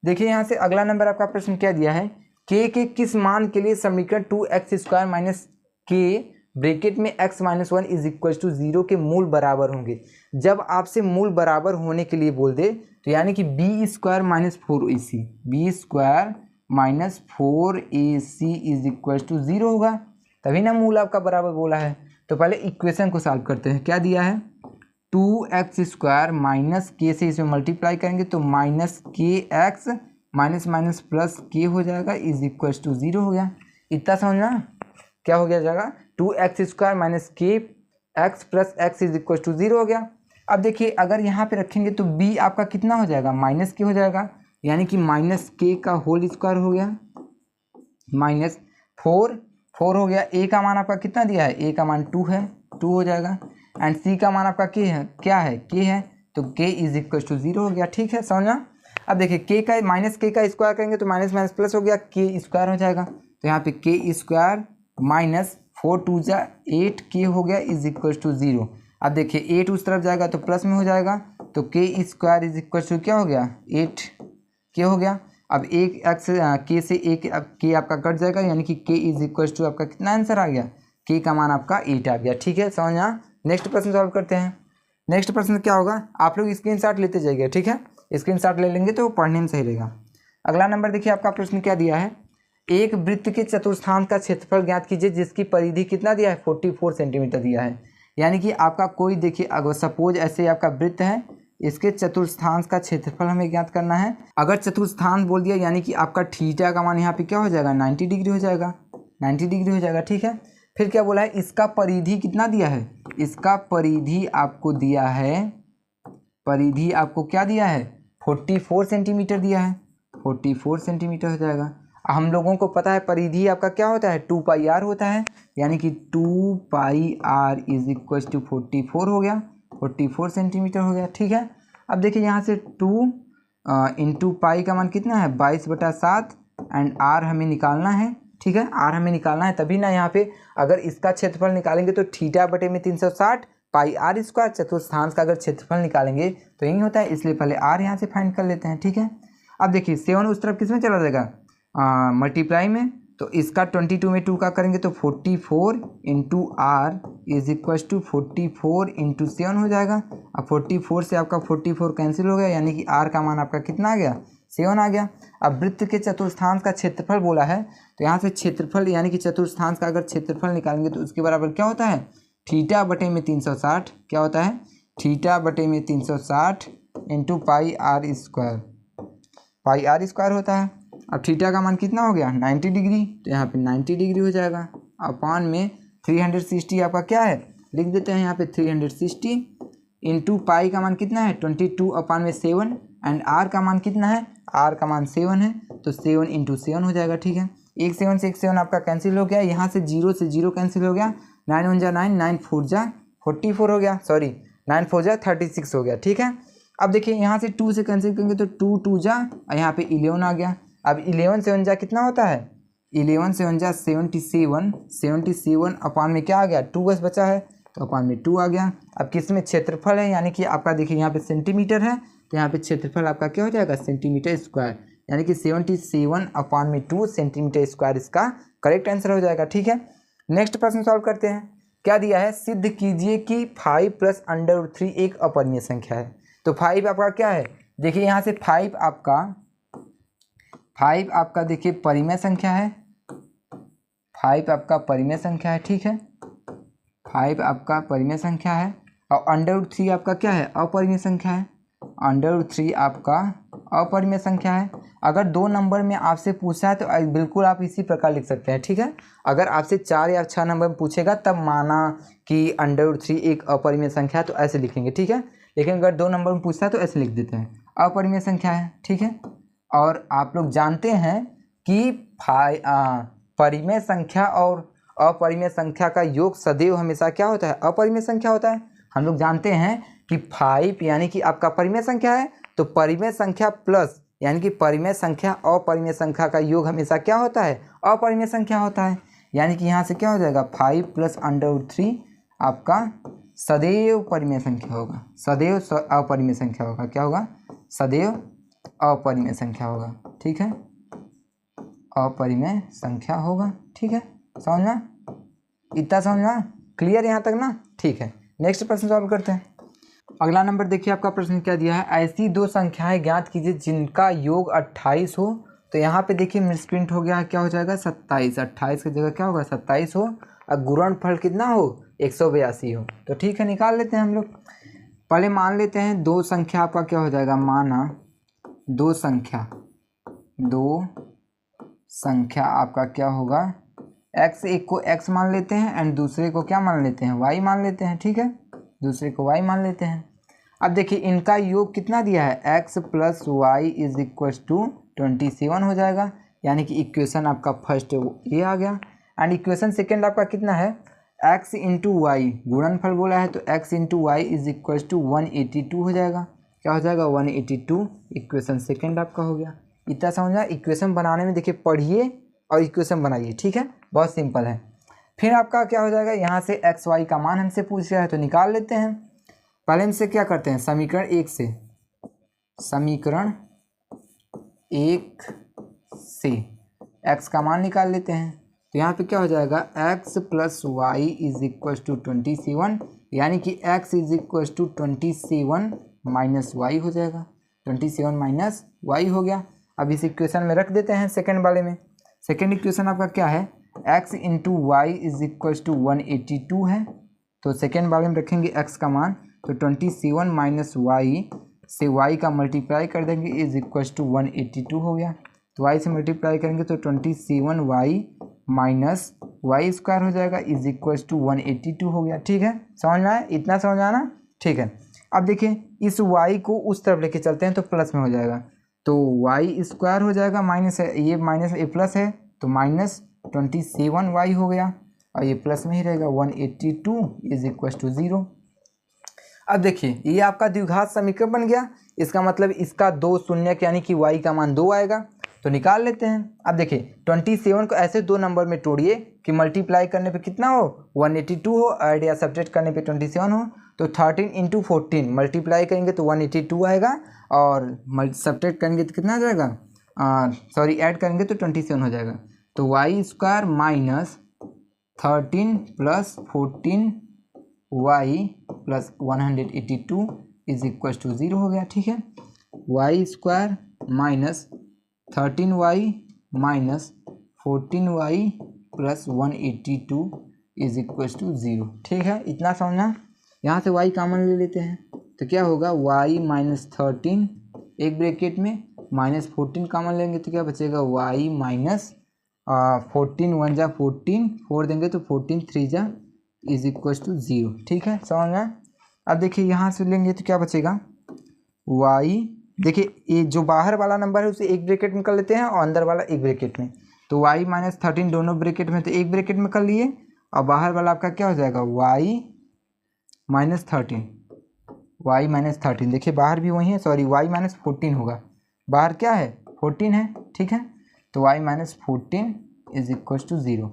Speaker 1: देखिए यहाँ से अगला नंबर आपका प्रश्न क्या दिया है, के किस मान के लिए समीकरण 2x² माइनस के ब्रैकेट में x minus 1 is equal to 0 के मूल बराबर होंगे। जब आपसे मूल बराबर होने के लिए बोल दे तो यानी कि b² minus 4ac, b² minus 4ac is equal to 0 होगा, तभी ना मूल आपका बराबर बोला है। तो पहले इक्वेशन को सॉल्व करते हैं, क्या दिया है 2x² माइनस के से इसमें मल्टीप्लाई करेंगे तो माइनस के एक्स माइनस माइनस प्लस के हो जाएगा इज इक्वल टू 0 हो गया। इतना समझना, क्या हो गया जाएगा 2x² माइनस के x plus x is equal to 0 हो गया। अब देखिए अगर यहाँ पे रखेंगे तो b आपका कितना हो जाएगा माइनस के हो जाएगा, यानी कि माइनस के का होल स्क्वायर हो गया, माइनस 4 हो गया। a का मान आपका कितना दिया है, a का मान 2 है, 2 हो जाएगा, एंड c का मान आपका k है, क्या है k है, तो k इज इक्वल टू 0 हो गया, ठीक है, समझना। अब देखिए k का माइनस के का स्क्वायर करेंगे तो माइनस माइनस प्लस हो गया, k स्क्वायर हो जाएगा, तो यहाँ पे k स्क्वायर माइनस 4 2 जा 8 के हो गया इज इक्वल टू 0। अब देखिए 8 उस तरफ जाएगा तो प्लस में हो जाएगा, तो के स्क्वायर इज इक्वल टू क्या हो गया 8 के हो गया। अब एक एक्स के से एक के आपका कट जाएगा, यानी कि के इज इक्वल टू आपका कितना आंसर आ गया, के का मान आपका 8 आ गया, ठीक है, समझना। नेक्स्ट प्रश्न सॉल्व करते हैं। नेक्स्ट प्रश्न क्या होगा, आप लोग स्क्रीनशॉट लेते जाइए, ठीक है, स्क्रीनशॉट ले लेंगे तो पढ़ने में सही रहेगा। अगला नंबर देखिए आपका प्रश्न क्या दिया है, एक वृत्त के चतुर्थांश का क्षेत्रफल ज्ञात कीजिए जिसकी परिधि कितना दिया है 44 सेंटीमीटर दिया है। यानी कि आपका कोई देखिए अगर सपोज ऐसे आपका वृत्त है, इसके चतुर्थांश का क्षेत्रफल हमें ज्ञात करना है। अगर चतुर्थांश बोल दिया यानी कि आपका थीटा का मान यहाँ पे क्या हो जाएगा 90 डिग्री हो जाएगा, 90 डिग्री हो जाएगा, ठीक है। फिर क्या बोला है, इसका परिधि कितना दिया है, इसका परिधि आपको दिया है, परिधि आपको क्या दिया है 44 सेंटीमीटर दिया है, 44 सेंटीमीटर हो जाएगा। हम लोगों को पता है परिधि आपका क्या होता है 2 पाई आर होता है, यानी कि 2 पाई आर इज इक्वल टू 44 हो गया, 44 सेंटीमीटर हो गया, ठीक है। अब देखिए यहाँ से 2 इंटू पाई का मान कितना है 22/7 एंड आर हमें निकालना है, ठीक है, आर हमें निकालना है, तभी ना यहाँ पे अगर इसका क्षेत्रफल निकालेंगे तो थीटा बटे में 360 पाई आर स्क्वायर, चतुर्थांश का अगर क्षेत्रफल निकालेंगे तो यही होता है, इसलिए पहले आर यहाँ से फाइंड कर लेते हैं, ठीक है। अब देखिए 7 उस तरफ किस में चला जाएगा मल्टीप्लाई में, तो इसका 22 में 2 का करेंगे तो 44 into r is equal to 44 into 7 हो जाएगा। अब 44 से आपका 44 कैंसिल हो गया, यानी कि आर का मान आपका कितना आ गया 7 आ गया। अब वृत्त के चतुर्थांश का क्षेत्रफल बोला है, तो यहाँ से क्षेत्रफल यानी कि चतुर्थांश का अगर क्षेत्रफल निकालेंगे तो उसके बराबर क्या होता है थीटा बटे में 360, क्या होता है थीटा बटे में 360 into pi r square, pi r square होता है। अब थीटा का मान कितना हो गया 90 डिग्री, तो यहाँ पे 90 डिग्री हो जाएगा, अपान में 360 आपका क्या है लिख देते हैं यहाँ पे 360 इंटू पाई का मान कितना है 22 अपान में 7 एंड आर का मान कितना है, आर का मान 7 है, तो 7 इंटू 7 हो जाएगा, ठीक है। एक 7 से एक 7 आपका कैंसिल हो गया, यहाँ से 0 से 0 कैंसिल हो गया, 9 1 जा 9, 9 4 जा 44 हो गया, सॉरी 9 4 जा 36 हो गया, ठीक है। अब देखिए यहाँ से 2 से कैंसिल करेंगे तो 2 2 जा, यहाँ पे 11 आ गया, अब 11 7 जा कितना होता है, 11 7 जा 77, 77 अपान में क्या आ गया 2 बचा है तो अपान में 2 आ गया। अब किस में क्षेत्रफल है, यानी कि आपका देखिए यहाँ पे सेंटीमीटर है तो यहाँ पे क्षेत्रफल आपका क्या हो जाएगा सेंटीमीटर स्क्वायर, यानी कि 77 अपान में 2 सेंटीमीटर स्क्वायर इसका करेक्ट आंसर हो जाएगा। ठीक है, नेक्स्ट प्रश्न सॉल्व करते हैं। क्या दिया है, सिद्ध कीजिए कि 5 + √3 एक अपरिमेय संख्या है। तो 5 आपका क्या है, देखिए यहाँ से 5 आपका देखिए परिमेय संख्या है, 5 आपका परिमेय संख्या है। ठीक है, 5 आपका परिमेय संख्या है और √3 आपका क्या है अपरिमेय संख्या है, √3 आपका अपरिमेय संख्या है। अगर 2 नंबर में आपसे पूछा है तो बिल्कुल आप इसी प्रकार लिख सकते हैं। ठीक है, अगर आपसे 4 या 6 नंबर में पूछेगा तब माना कि √3 एक अपरिमेय संख्या है तो ऐसे लिखेंगे। ठीक है, लेकिन अगर 2 नंबर में पूछता है तो ऐसे लिख देते हैं अपरिमेय संख्या है। ठीक है, और आप लोग जानते हैं कि परिमेय संख्या और अपरिमेय संख्या का योग सदैव हमेशा क्या होता है अपरिमेय संख्या होता है। हम लोग जानते हैं कि 5 यानी कि आपका परिमेय संख्या है तो परिमेय संख्या प्लस यानी कि परिमेय संख्या और परिमेय संख्या का योग हमेशा क्या होता है अपरिमेय संख्या होता है। यानी कि यहाँ से क्या हो जाएगा 5 + √3 आपका सदैव परिमेय संख्या होगा, सदैव अपरिमेय संख्या होगा। क्या होगा, सदैव अपरिमेय संख्या होगा। ठीक है, अपरिमेय संख्या होगा। ठीक है, समझना, इतना समझना, क्लियर यहाँ तक ना। ठीक है, नेक्स्ट प्रश्न सॉल्व करते हैं। अगला नंबर देखिए आपका प्रश्न क्या दिया है, ऐसी 2 संख्याएं ज्ञात कीजिए जिनका योग 28 हो। तो यहाँ पे देखिए मिसप्रिंट हो गया, क्या हो जाएगा 27, 28 की जगह क्या होगा 27 हो और गुणनफल कितना हो 182 हो। तो ठीक है, निकाल लेते हैं हम लोग। पहले मान लेते हैं 2 संख्या आपका क्या हो जाएगा, माना 2 संख्या आपका क्या होगा x, एक को x मान लेते हैं एंड दूसरे को क्या मान लेते हैं y मान लेते हैं। ठीक है, दूसरे को y मान लेते हैं। अब देखिए इनका योग कितना दिया है x + y = 27 हो जाएगा, यानी कि इक्वेशन आपका फर्स्ट ये आ गया। एंड इक्वेशन सेकंड आपका कितना है x × y, गुणनफल बोला है तो x × y = 182 हो जाएगा। क्या हो जाएगा 182, इक्वेशन सेकंड आपका हो गया। इतना समझा, इक्वेशन बनाने में देखिए पढ़िए और इक्वेशन बनाइए। ठीक है, बहुत सिंपल है। फिर आपका क्या हो जाएगा, यहाँ से x y का मान हमसे पूछ रहा है तो निकाल लेते हैं। पहले इनसे क्या करते हैं, समीकरण 1 से x का मान निकाल लेते हैं। तो यहाँ पे क्या हो जाएगा x + y = 27, यानी कि x = 27 - y हो जाएगा, 27 - y हो गया। अब इस इक्वेशन में रख देते हैं सेकंड वाले में। सेकंड इक्वेशन आपका क्या है x × y = 182 है, तो सेकेंड वाले में रखेंगे x का मान तो 27 - y से y का मल्टीप्लाई कर देंगे = 182 हो गया। तो y से मल्टीप्लाई करेंगे तो 27y - y² हो जाएगा = 182 हो गया। ठीक है, समझ में आया, इतना समझ में आना। ठीक है, अब देखिए इस y को उस तरफ लेके चलते हैं तो प्लस में हो जाएगा, तो y² हो जाएगा, माइनस है ये माइनस ये प्लस है तो -27y हो गया और ये प्लस में ही रहेगा 182 = 0। अब देखिए ये आपका द्विघात समीकरण बन गया, इसका मतलब इसका 2 शून्यक यानी कि y का मान 2 आएगा, तो निकाल लेते हैं। अब देखिए 27 को ऐसे 2 नंबर में तोड़िए कि मल्टीप्लाई करने पे कितना हो 182 हो, ऐड या सब्ट्रैक्ट करने पे 27 हो। तो 13 × 14 मल्टीप्लाई करेंगे तो 182 आएगा और सब्ट्रैक्ट करेंगे तो कितना आ जाएगा, ऐड करेंगे तो 27 हो जाएगा। तो y² - 13 + 14y + 182 = 0 हो गया। ठीक है, y² - 13y - 14y + 182 = 0। ठीक है, इतना समझना। यहाँ से y कॉमन ले लेते हैं तो क्या होगा y - 13 एक ब्रैकेट में -14 कॉमन लेंगे तो क्या बचेगा y - 14 1 जा 14, 4 देंगे तो 14 3 जा = 0। ठीक है, समझ में। अब देखिए यहाँ से लेंगे तो क्या बचेगा y, देखिए ये जो बाहर वाला नंबर है उसे एक ब्रैकेट में कर लेते हैं और अंदर वाला एक ब्रैकेट में, तो y - 13 दोनों ब्रैकेट में तो एक ब्रैकेट में कर लिए और बाहर वाला आपका क्या हो जाएगा y - 13, देखिए बाहर भी वही है, सॉरी y - 14 होगा, बाहर क्या है 14 है। ठीक है, तो y minus 14 is equal to 0।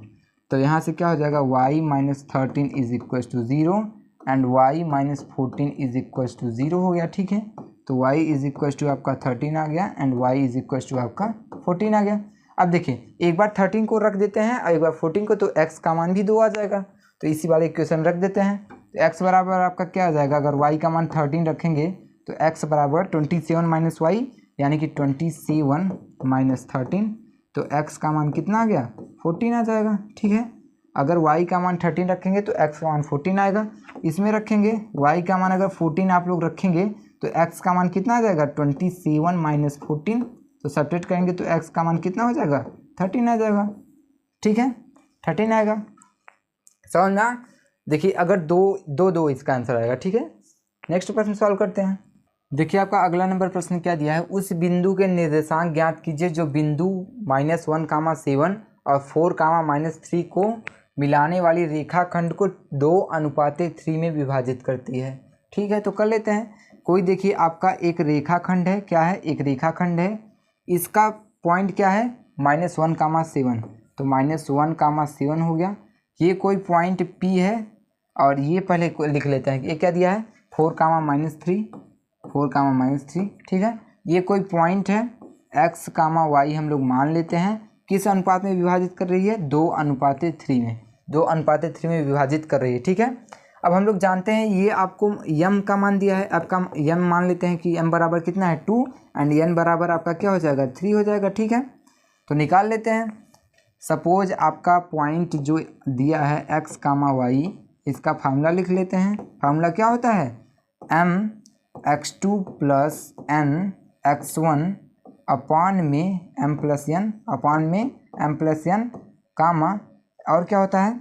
Speaker 1: तो यहाँ से क्या हो जाएगा, y minus 13 is equal to 0 and y minus 14 is equal to 0 हो गया। ठीक है, तो y इज इक्वल टू आपका 13 आ गया and y is equal to आपका 14 आ गया। अब देखिए एक बार 13 को रख देते हैं और एक बार 14 को, तो x का मान भी 2 आ जाएगा। तो इसी वाले इक्वेशन रख देते हैं, तो x बराबर आपका क्या आ जाएगा, अगर y का मान 13 रखेंगे तो x बराबर 27 माइनस वाई यानी कि 27 माइनस 13, तो x का मान कितना आ गया, 14 आ जाएगा। ठीक है, अगर y का मान 13 रखेंगे तो x का मान 14 आएगा। इसमें रखेंगे y का मान अगर 14 आप लोग रखेंगे तो x का मान कितना आ जाएगा, 27 माइनस 14, तो सब्ट्रैक्ट करेंगे तो x का मान कितना हो जाएगा, 13 आ जाएगा। ठीक है, 13 आएगा, समझना। देखिए अगर दो इसका आंसर आएगा। ठीक है, नेक्स्ट प्रश्न सॉल्व करते हैं। देखिए आपका अगला नंबर प्रश्न क्या दिया है, उस बिंदु के निर्देशांक ज्ञात कीजिए जो बिंदु -1, 7 और 4, -3 को मिलाने वाली रेखाखंड को 2:3 में विभाजित करती है। ठीक है, तो कर लेते हैं। कोई देखिए आपका एक रेखाखंड है, क्या है, एक रेखाखंड है, इसका पॉइंट क्या है, -1, 7, तो -1, 7 हो गया। ये कोई पॉइंट P है और ये पहले लिख लेते हैं, ये क्या दिया है, 4, -3, 4, -3। ठीक है, ये कोई पॉइंट है x, y हम लोग मान लेते हैं। किस अनुपात में विभाजित कर रही है, 2:3 में, 2:3 में विभाजित कर रही है। ठीक है, अब हम लोग जानते हैं ये आपको m का मान दिया है, आपका m मान लेते हैं कि m बराबर कितना है, 2 एंड n बराबर आपका क्या हो जाएगा, 3 हो जाएगा। ठीक है, तो निकाल लेते हैं। सपोज आपका पॉइंट जो दिया है x, y, इसका फार्मूला लिख लेते हैं। फार्मूला क्या होता है, m x2 plus n x1 अपान में m प्लस n, अपान में m प्लस n, कामा, और क्या होता है,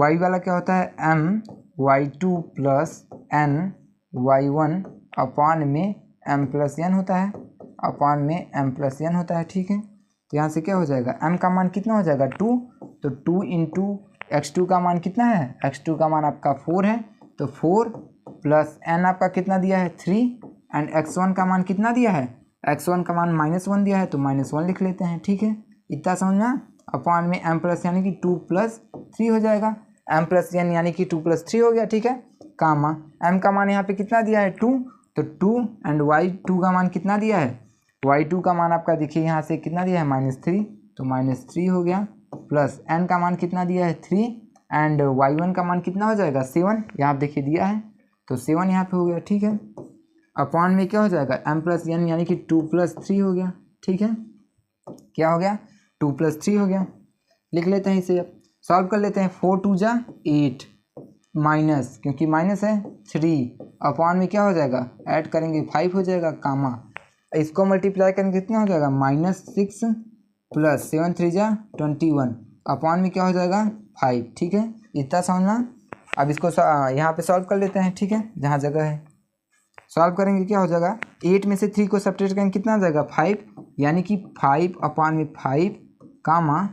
Speaker 1: y वाला क्या होता है, m y2 plus n y1 अपान में m प्लस n होता है, अपान में m प्लस n होता है। ठीक है, तो यहाँ से क्या हो जाएगा, m का मान कितना हो जाएगा, 2, तो 2 इंटू x2 का मान कितना है, x2 का मान आपका 4 है, तो 4 प्लस n आपका कितना दिया है, 3, एंड x1 का मान कितना दिया है, x1 का मान -1 दिया है, तो -1 लिख लेते हैं। ठीक है, इतना समझना। अपान में m प्लस यानी कि 2 प्लस 3 हो जाएगा, m प्लस n यानी कि 2 प्लस 3 हो गया। ठीक है, कामा m का मान यहाँ पे कितना दिया है, 2, तो 2 एंड y2 का मान कितना दिया है, y2 का मान आपका देखिए यहाँ से कितना दिया है, -3, तो -3 हो गया, प्लस n का मान कितना दिया है, 3, एंड y1 का मान कितना हो जाएगा, 7, यहाँ देखिए दिया है, तो 7 यहाँ पे हो गया। ठीक है, अपॉन में क्या हो जाएगा, m प्लस n यानी कि 2 प्लस 3 हो गया। ठीक है, क्या हो गया, 2 प्लस 3 हो गया। लिख लेते हैं इसे, अब सॉल्व कर लेते हैं। 4 2 जा 8 माइनस, क्योंकि माइनस है, 3 अपॉन में क्या हो जाएगा, ऐड करेंगे 5 हो जाएगा, कामा, इसको मल्टीप्लाई करेंगे कितना हो जाएगा, -6 प्लस 7 3 जा 21 अपॉन में क्या हो जाएगा, 5। ठीक है, इतना समझना। अब इसको यहाँ पे सॉल्व कर लेते हैं। ठीक है, जहाँ जगह है सॉल्व करेंगे, क्या हो जाएगा, 8 में से 3 को सब्ट्रैक्ट करेंगे कितना हो जाएगा, 5, यानी कि 5 अपॉन में 5, कामा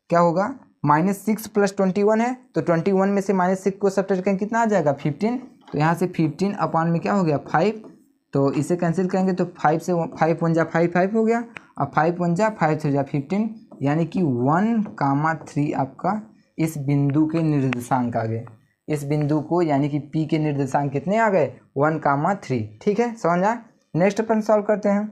Speaker 1: क्या होगा, -6 प्लस 21 है, तो 21 में से -6 को सब्ट्रैक्ट करेंगे कितना आ जाएगा, 15, तो यहाँ से 15 अपॉन में क्या हो गया, 5, तो इसे कैंसिल करेंगे तो 5 से 5 1 जा 5 5 हो गया, और 5 1 जा 5 3 जा 15, यानी कि 1,3 आपका इस बिंदु के निर्देशांक आ गए। इस बिंदु को यानी कि P के निर्देशांक कितने आ गए, 1,3। ठीक है, समझा। नेक्स्ट प्रश्न सॉल्व करते हैं।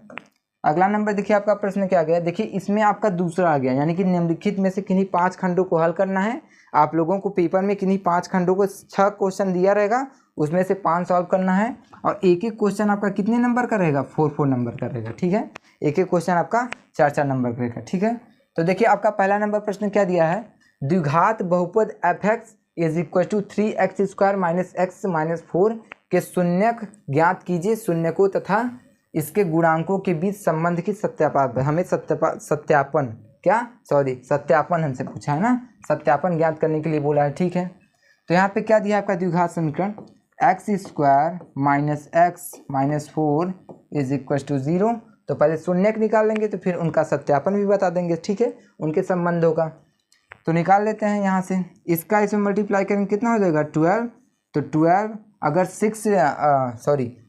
Speaker 1: अगला नंबर देखिए आपका प्रश्न क्या गया, देखिए इसमें आपका दूसरा आ गया, यानी कि निम्नलिखित में से किन्हीं 5 खंडों को हल करना है। आप लोगों को पेपर में किन्हीं 5 खंडों को 6 क्वेश्चन दिया रहेगा, उसमें से 5 सॉल्व करना है, और एक एक क्वेश्चन आपका कितने नंबर का रहेगा, 4 नंबर का रहेगा। ठीक है, एक एक क्वेश्चन आपका 4 नंबर का रहेगा। ठीक है, तो देखिए आपका पहला नंबर प्रश्न क्या दिया है, द्विघात बहुपद f(x) is equal to 3x² minus x minus 4 के शून्यक ज्ञात कीजिए। शून्यकों तथा इसके गुणांकों के बीच संबंध की सत्यापन, हमें सत्यापन हमसे पूछा है ना, सत्यापन ज्ञात करने के लिए बोला है। ठीक है, तो यहाँ पे क्या दिया आपका द्विघात समीकरण, x² minus x minus 4 is equal to 0। तो पहले शून्यक निकाल लेंगे, तो फिर उनका सत्यापन भी बता देंगे। ठीक है, उनके संबंधों का तो निकाल लेते हैं यहाँ से। इसका इसमें मल्टीप्लाई करेंगे कितना हो जाएगा, 12, तो 12 अगर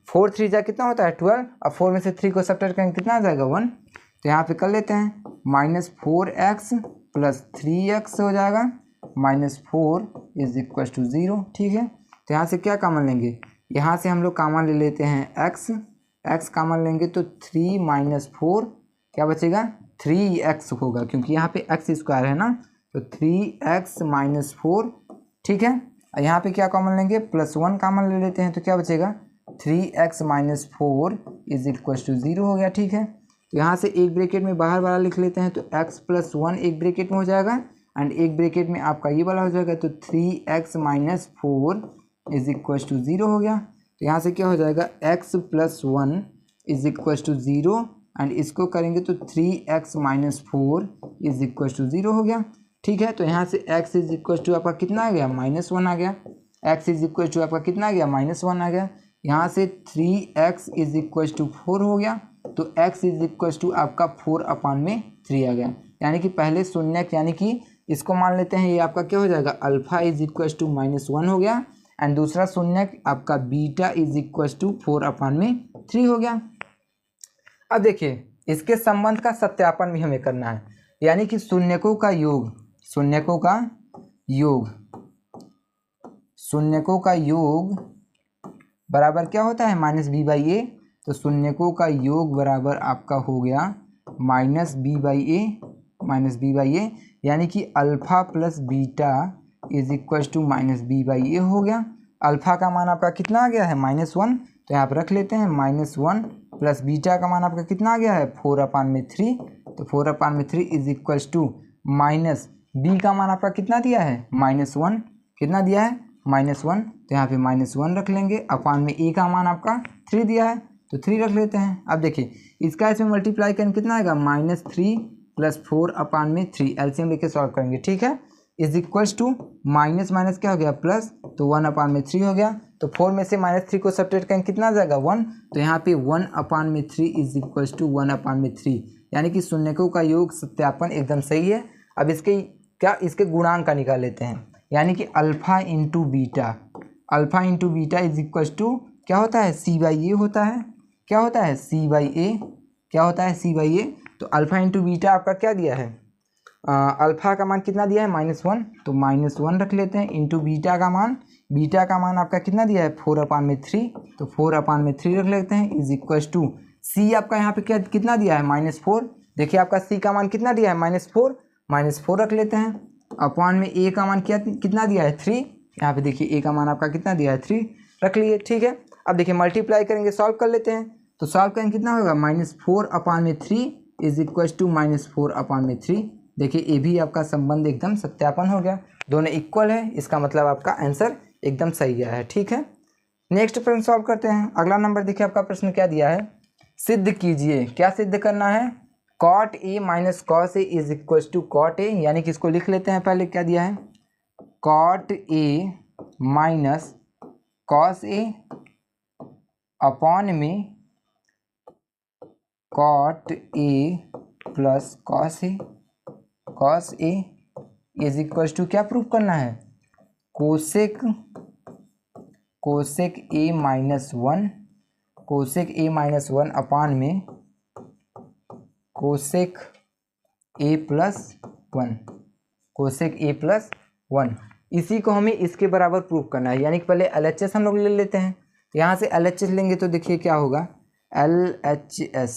Speaker 1: 4 3 जा कितना होता है 12, और 4 में से 3 को सब्ट्रैक्ट करेंगे कितना आ जाएगा 1, तो यहाँ पे कर लेते हैं -4x + 3x हो जाएगा, -4 = 0। ठीक है, तो यहाँ से क्या कॉमन लेंगे, यहाँ से हम लोग कॉमन ले लेते हैं x कॉमन लेंगे तो 3 - 4 क्या बचेगा, 3x होगा, क्योंकि यहाँ पे x² है ना, तो 3x - 4। ठीक है, यहाँ पे क्या कॉमन लेंगे, +1 कॉमन ले लेते हैं तो क्या बचेगा, 3x - 4 = 0 हो गया। ठीक है, तो यहाँ से एक ब्रैकेट में बाहर वाला लिख लेते हैं, तो x + 1 एक ब्रैकेट में हो जाएगा एंड एक ब्रैकेट में आपका ये वाला हो जाएगा, तो 3x - 4 = 0 हो गया। तो यहाँ से क्या हो जाएगा, x + 1 = 0 एंड इसको करेंगे तो 3x - 4 = 0 हो गया। ठीक है, तो यहाँ से x = आपका कितना आ गया, -1 आ गया, x = आपका कितना आ गया, -1 आ गया। यहाँ से 3x = 4 हो गया, तो x = आपका 4/3 आ गया, यानी कि पहले शून्य, यानी कि इसको मान लेते हैं ये आपका क्या हो जाएगा, अल्फा = -1 हो गया एंड दूसरा शून्य आपका बीटा = 4/3 हो गया। अब देखिए इसके संबंध का सत्यापन भी हमें करना है, यानी कि शून्यकों का योग बराबर क्या होता है, -b/a। तो शून्यकों का योग बराबर आपका हो गया -b/a, यानी कि अल्फा + बीटा = -b/a हो गया। अल्फा का मान आपका कितना आ गया है, -1, तो यहाँ पर रख लेते हैं -1 + बीटा का मान आपका कितना आ गया है, 4/3। तो 4/3 = b का मान आपका कितना दिया है, -1, कितना दिया है, -1, तो यहाँ पे -1 रख लेंगे, अपान में a का मान आपका 3 दिया है, तो 3 रख लेते हैं। अब देखिए इसका इसमें मल्टीप्लाई करेंगे कितना आएगा, -3 + 4/3, एलसीएम लेके सॉल्व करेंगे। ठीक है, = माइनस क्या हो गया, प्लस, तो 1/3 हो गया, तो 4 में से -3 को सब्ट्रैक्ट करेंगे कितना आ जाएगा, 1, तो यहाँ पे 1/3 = 1/3, यानी कि शून्यकों का योग सत्यापन एकदम सही है। अब इसके गुणांक का निकाल लेते हैं, यानी कि अल्फा इंटू बीटा = क्या होता है, c/a होता है, क्या होता है, c/a, तो अल्फा इंटू बीटा आपका क्या दिया है, अल्फा का मान कितना दिया है, -1, तो -1 रख लेते हैं, इंटू बीटा का मान आपका कितना दिया है, 4/3, तो 4/3 रख लेते हैं, = c आपका यहाँ पे कितना दिया है, -4। देखिए आपका c का मान कितना दिया है, -4 रख लेते हैं, अपान में a का मान कितना दिया है, 3। यहाँ पे देखिए a का मान आपका कितना दिया है, 3 रख लिए। ठीक है, अब देखिए मल्टीप्लाई करेंगे, सॉल्व कर लेते हैं, तो सॉल्व करेंगे कितना होगा, -4/3 = -4/3। देखिए ये भी आपका संबंध एकदम सत्यापन हो गया, दोनों इक्वल है, इसका मतलब आपका आंसर एकदम सही गया है। ठीक है, नेक्स्ट प्रश्न सॉल्व करते हैं। अगला नंबर देखिए आपका प्रश्न क्या दिया है, सिद्ध कीजिए, क्या सिद्ध करना है, cot a - cos a = cot a, यानी कि इसको लिख लेते हैं, पहले क्या दिया है, cot a - cos a upon में cot a + cos a = क्या प्रूफ करना है, कोसेक a - 1 अपॉन में कोसेक a + 1, इसी को हमें इसके बराबर प्रूफ करना है, यानी कि पहले LHS हम लोग ले लेते हैं। तो यहाँ से LHS लेंगे तो देखिए क्या होगा, LHS,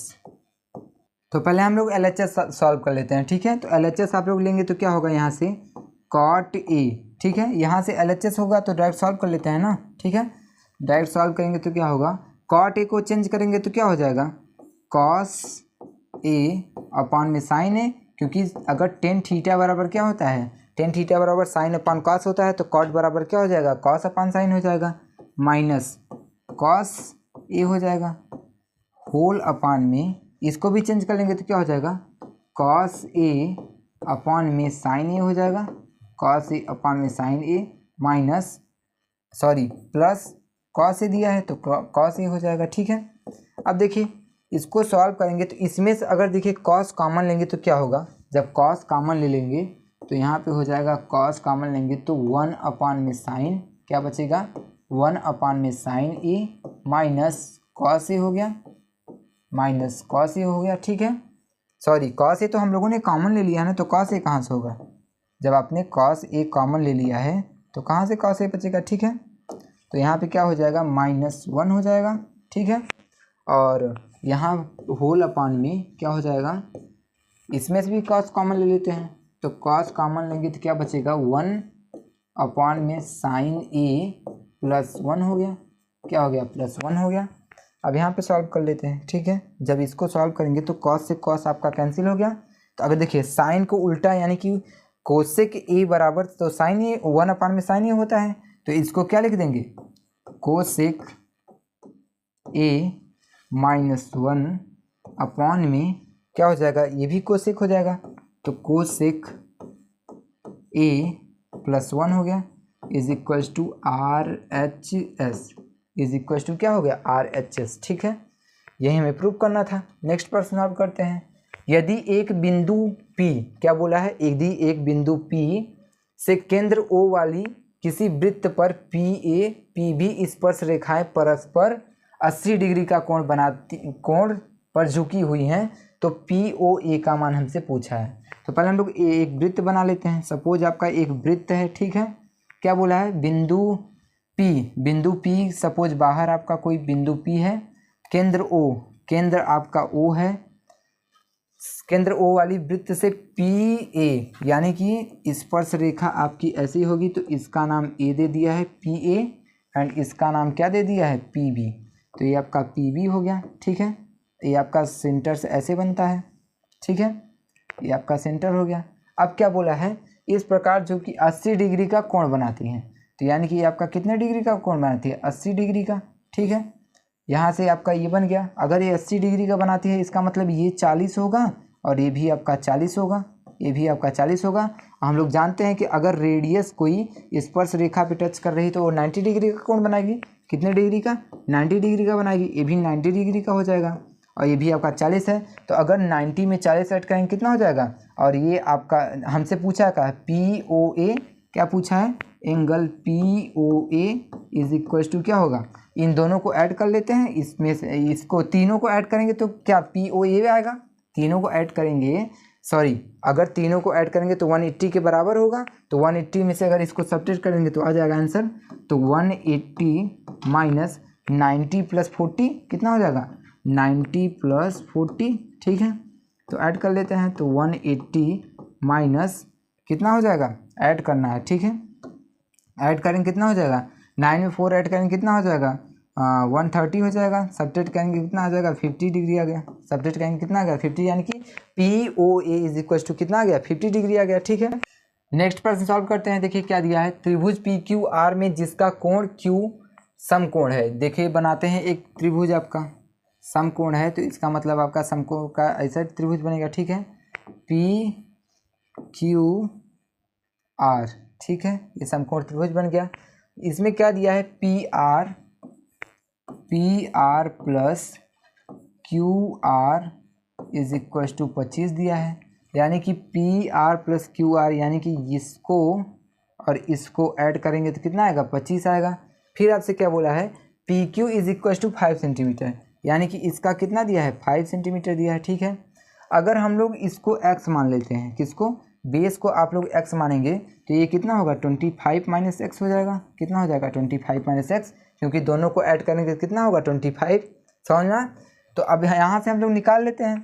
Speaker 1: तो पहले हम लोग LHS सॉल्व कर लेते हैं। ठीक है, तो LHS आप लोग लेंगे तो क्या होगा, यहाँ से cot a, ठीक है, यहाँ से LHS होगा तो डायरेक्ट सॉल्व कर लेते हैं ना। ठीक है, डायरेक्ट सॉल्व करेंगे तो क्या होगा, cot a को चेंज करेंगे तो क्या हो जाएगा, cos a अपॉन में sin a, क्योंकि अगर tan थीटा बराबर क्या होता है, tan थीटा बराबर sin अपॉन cos होता है, तो cot बराबर क्या हो जाएगा, cos अपॉन sin हो जाएगा, माइनस cos a हो जाएगा, होल अपॉन में इसको भी चेंज कर लेंगे तो क्या हो जाएगा, cos a अपॉन में sin a हो जाएगा, cos a अपॉन में sin a minus plus cos a दिया है तो cos a हो जाएगा। ठीक है, अब देखिए इसको सॉल्व करेंगे तो इसमें से अगर देखिए cos कॉमन लेंगे तो क्या होगा, जब cos कॉमन ले लेंगे तो यहाँ पे हो जाएगा, cos कॉमन लेंगे तो 1 अपॉन में sin क्या बचेगा, 1 अपॉन में sin a minus cos a हो गया, ठीक है, सॉरी कॉस ए तो हम लोगों ने कॉमन ले लिया है ना, तो कॉस ए कहाँ से होगा, जब आपने कॉस ए कॉमन ले लिया है तो कहाँ से कॉस ए बचेगा, ठीक है। तो यहाँ पे क्या हो जाएगा, -1 हो जाएगा, ठीक है। और यहाँ होल अपान में क्या हो जाएगा, इसमें से भी कॉस कॉमन ले लेते हैं, तो कॉस कॉमन लेंगे तो क्या बचेगा, 1 अपान में साइन ए +1 हो गया, क्या हो गया, +1 हो गया। अब यहाँ पे सॉल्व कर लेते हैं, ठीक है। जब इसको सॉल्व करेंगे तो कॉस से कॉस आपका कैंसिल हो गया। तो अगर देखिए साइन को उल्टा यानी कि कोसेक ए बराबर, तो साइन ए 1 अपान में साइन ए होता है, तो इसको क्या लिख देंगे, कोसेक ए -1 अपान में क्या हो जाएगा, ये भी कोसेक हो जाएगा, तो कोसेक ए +1 हो गया is equals to RHS is equals to क्या हो गया, RHS, ठीक है। यही हमें प्रूव करना था। नेक्स्ट प्रश्न आप करते हैं, यदि एक बिंदु P, क्या बोला है, यदि एक बिंदु P से केंद्र O वाली किसी वृत्त पर PA PB स्पर्श रेखाएं परस्पर 80 डिग्री का कोण पर झुकी हुई हैं, तो POA का मान हमसे पूछा है। तो पहले हम लोग एक वृत्त बना लेते हैं। सपोज आपका एक वृत्त है, ठीक है। क्या बोला है, बिंदु P सपोज बाहर आपका कोई बिंदु P है, केंद्र O, केंद्र आपका O है, केंद्र O वाली वृत्त से PA यानी कि स्पर्श रेखा आपकी ऐसी होगी, तो इसका नाम A दे दिया है PA, एंड इसका नाम क्या दे दिया है, PB। तो ये आपका PB हो गया, ठीक है। ये आपका सेंटर से ऐसे बनता है, ठीक है, ये आपका सेंटर हो गया। अब क्या बोला है, इस प्रकार जो कि 80 डिग्री का कोण बनाती हैं, तो यानी कि ये आपका कितने डिग्री का कोण बनाती है, 80 डिग्री का, ठीक है। यहाँ से आपका ये बन गया, अगर ये 80 डिग्री का बनाती है इसका मतलब ये 40 होगा, और ये भी आपका 40 होगा, ये भी आपका 40 होगा। हम लोग जानते हैं कि अगर रेडियस कोई स्पर्श रेखा पे टच कर रही तो वो 90 डिग्री का कोण बनाएगी, कितने डिग्री का, 90 डिग्री का बनाएगी, ये भी 90 डिग्री का हो जाएगा, और ये भी आपका 40 है। तो अगर 90 में 40 ऐड करेंगे कितना हो जाएगा, और ये आपका हमसे पूछा का है POA, क्या पूछा है, angle POA is equal to क्या होगा, इन दोनों को ऐड कर लेते हैं, इसमें से इसको तीनों को ऐड करेंगे तो क्या POA आएगा, तीनों को ऐड करेंगे, सॉरी अगर तीनों को ऐड करेंगे तो 180 के बराबर होगा, तो 180 में से अगर इसको सब्ट्रैक्ट करेंगे तो आ जाएगा आंसर, तो 180 माइनस 90 + 40 कितना हो जाएगा, 90 + 40, ठीक है। तो ऐड कर लेते हैं, तो 180 माइनस कितना हो जाएगा, ऐड करना है, ठीक है। ऐड करेंगे कितना हो जाएगा, 9 में 4 ऐड करेंगे कितना हो जाएगा, 130 हो जाएगा। सब्ट्रैक्ट करेंगे कितना आ जाएगा, 50 डिग्री आ गया। सब्ट्रैक्ट करेंगे कितना आ गया, 50, यानी कि POA इज इक्वल टू कितना आ गया, 50 डिग्री आ गया, ठीक है। नेक्स्ट प्रश्न सॉल्व करते हैं। देखिए क्या दिया है, त्रिभुज PQR में जिसका कोण Q समकोण है। देखिए बनाते हैं एक त्रिभुज, आपका समकोण है तो इसका मतलब आपका समकोण का ऐसा त्रिभुज बनेगा, ठीक है, PQR, ठीक है। ये समकोण त्रिभुज बन गया। इसमें क्या दिया है, PR plus QR is equal to 25 दिया है, यानी कि PR प्लस QR यानी कि इसको और इसको ऐड करेंगे तो कितना आएगा, 25 आएगा। फिर आपसे क्या बोला है, PQ is equal to 5 centimetre, यानी कि इसका कितना दिया है, 5 सेंटीमीटर दिया है, ठीक है। अगर हम लोग इसको x मान लेते हैं, किसको, बेस को आप लोग x मानेंगे, तो ये कितना होगा, 25 माइनस x हो जाएगा, कितना हो जाएगा, 25 माइनस x, क्योंकि दोनों को ऐड करेंगे तो कितना होगा, 25, समझना। तो अब यहाँ से हम लोग निकाल लेते हैं,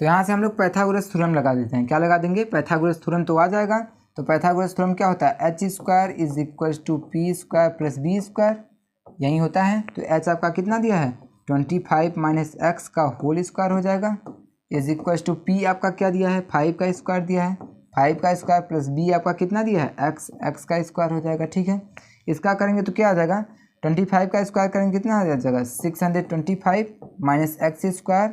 Speaker 1: तो यहाँ से हम लोग पाइथागोरस थ्योरम लगा देते हैं। क्या लगा देंगे, पाइथागोरस थ्योरम, तो आ जाएगा। तो पाइथागोरस थ्योरम क्या होता है, h² is equal to P² plus B², यही होता है। तो h आपका कितना दिया है, 25 माइनस x का होल स्क्वायर हो जाएगा, इज इक्वल टू P आपका क्या दिया है, 5 का स्क्वायर दिया है, 5 का स्क्वायर प्लस B आपका कितना दिया है, x का स्क्वायर हो जाएगा, ठीक है। इसका करेंगे तो क्या आ जाएगा, 25 का स्क्वायर करेंगे कितना आ जाएगा, 625 माइनस x²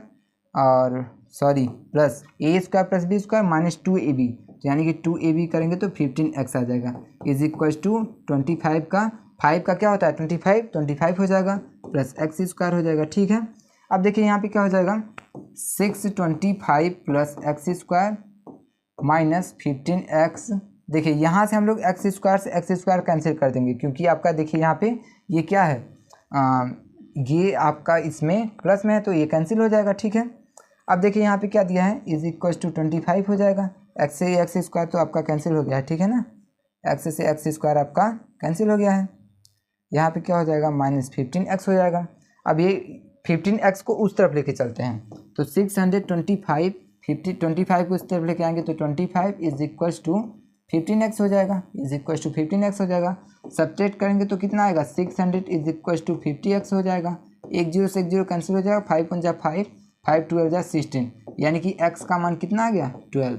Speaker 1: और sorry plus A² plus B² minus 2AB, यानी कि 2AB करेंगे तो 15x आ जाएगा, इज इक्वल टू 25 का 5 का क्या होता है, 25 हो जाएगा प्लस x² हो जाएगा, ठीक है। अब देखिए यहाँ पे क्या हो जाएगा, 625 प्लस x² माइनस 15x। देखिए यहाँ से हम लोग x² से x² कैंसिल कर देंगे, क्योंकि आपका देखिए यहाँ पे ये क्या है, ये आपका इसमें प्लस में है तो ये कैंसिल हो जाएगा, ठीक है। अब देखिए यहाँ पे क्या दिया है, इज इक्वल टू 25 हो जाएगा। एक्स से एक्स स्क्वायर तो आपका कैंसिल हो गया है, ठीक है ना, एक्स से एक्स स्क्वायर आपका कैंसिल हो गया है। यहाँ पे क्या हो जाएगा, -15x हो जाएगा। अब ये 15x को उस तरफ लेके चलते हैं, तो 625 25 को इस तरफ लेके आएंगे तो 25 इज इक्वल टू 15x हो जाएगा, इज इक्वल टू 15x हो जाएगा। सब्ट्रैक्ट करेंगे तो कितना आएगा, 600 इज इक्वल टू 50x हो जाएगा। एक जीरो से एक जीरो कैंसिल हो जाएगा, 5 × 5 5 12 जा 16, यानी कि x का मान कितना आ गया, 12।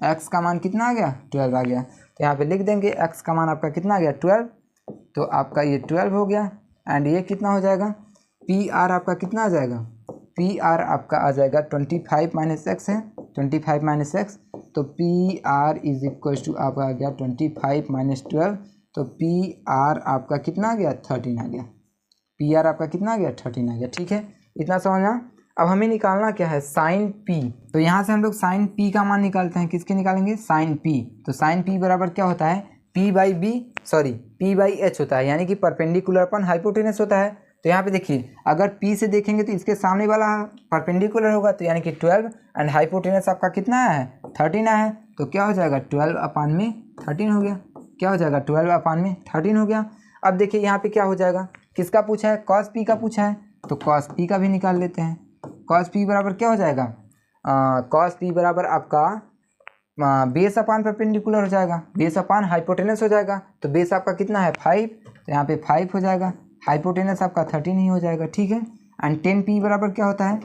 Speaker 1: x का मान कितना आ गया, 12 आ गया। तो यहाँ पे लिख देंगे x का मान आपका कितना आ गया, 12। तो आपका ये 12 हो गया। एंड ये कितना हो जाएगा, पी आर आपका कितना आ जाएगा, पी आर आपका आ जाएगा 25 - x है, 25 - x, तो P R is equal to आपका आ गया 25 - 12, तो पी आर आपका कितना आ गया, 13 आ गया। पी आर आपका कितना आ गया, 13 आ गया, ठीक है, इतना समझना। अब हमें निकालना क्या है, साइन पी। तो यहाँ से हम लोग साइन पी का मान निकालते हैं, किसके निकालेंगे, साइन पी। तो साइन पी बराबर क्या होता है, P/H होता है, यानी कि परपेंडिकुलर अपन हाइपोटेनस होता है। तो यहाँ पे देखिए, अगर P से देखेंगे तो इसके सामने वाला परपेंडिकुलर होगा, तो यानी कि 12, एंड हाइपोटेनस आपका कितना है, 13 है। तो क्या हो जाएगा, 12/13 हो गया। क्या हो जाएगा, 12/13 हो गया। अब देखिए यहाँ पे क्या हो जाएगा, किसका पूछा है, कॉस पी का पूछा है, तो कॉस पी का भी निकाल लेते हैं। कॉस पी बराबर क्या हो जाएगा, कॉस पी बराबर आपका बेस अपान परपेंडिकुलर हो जाएगा, बेस अपान हाइपोटेनस हो जाएगा। तो बेस आपका कितना है, 5, तो यहाँ पे 5 हो जाएगा, हाइपोटेनस आपका 13 ही हो जाएगा, ठीक है। एंड 10p बराबर क्या होता है,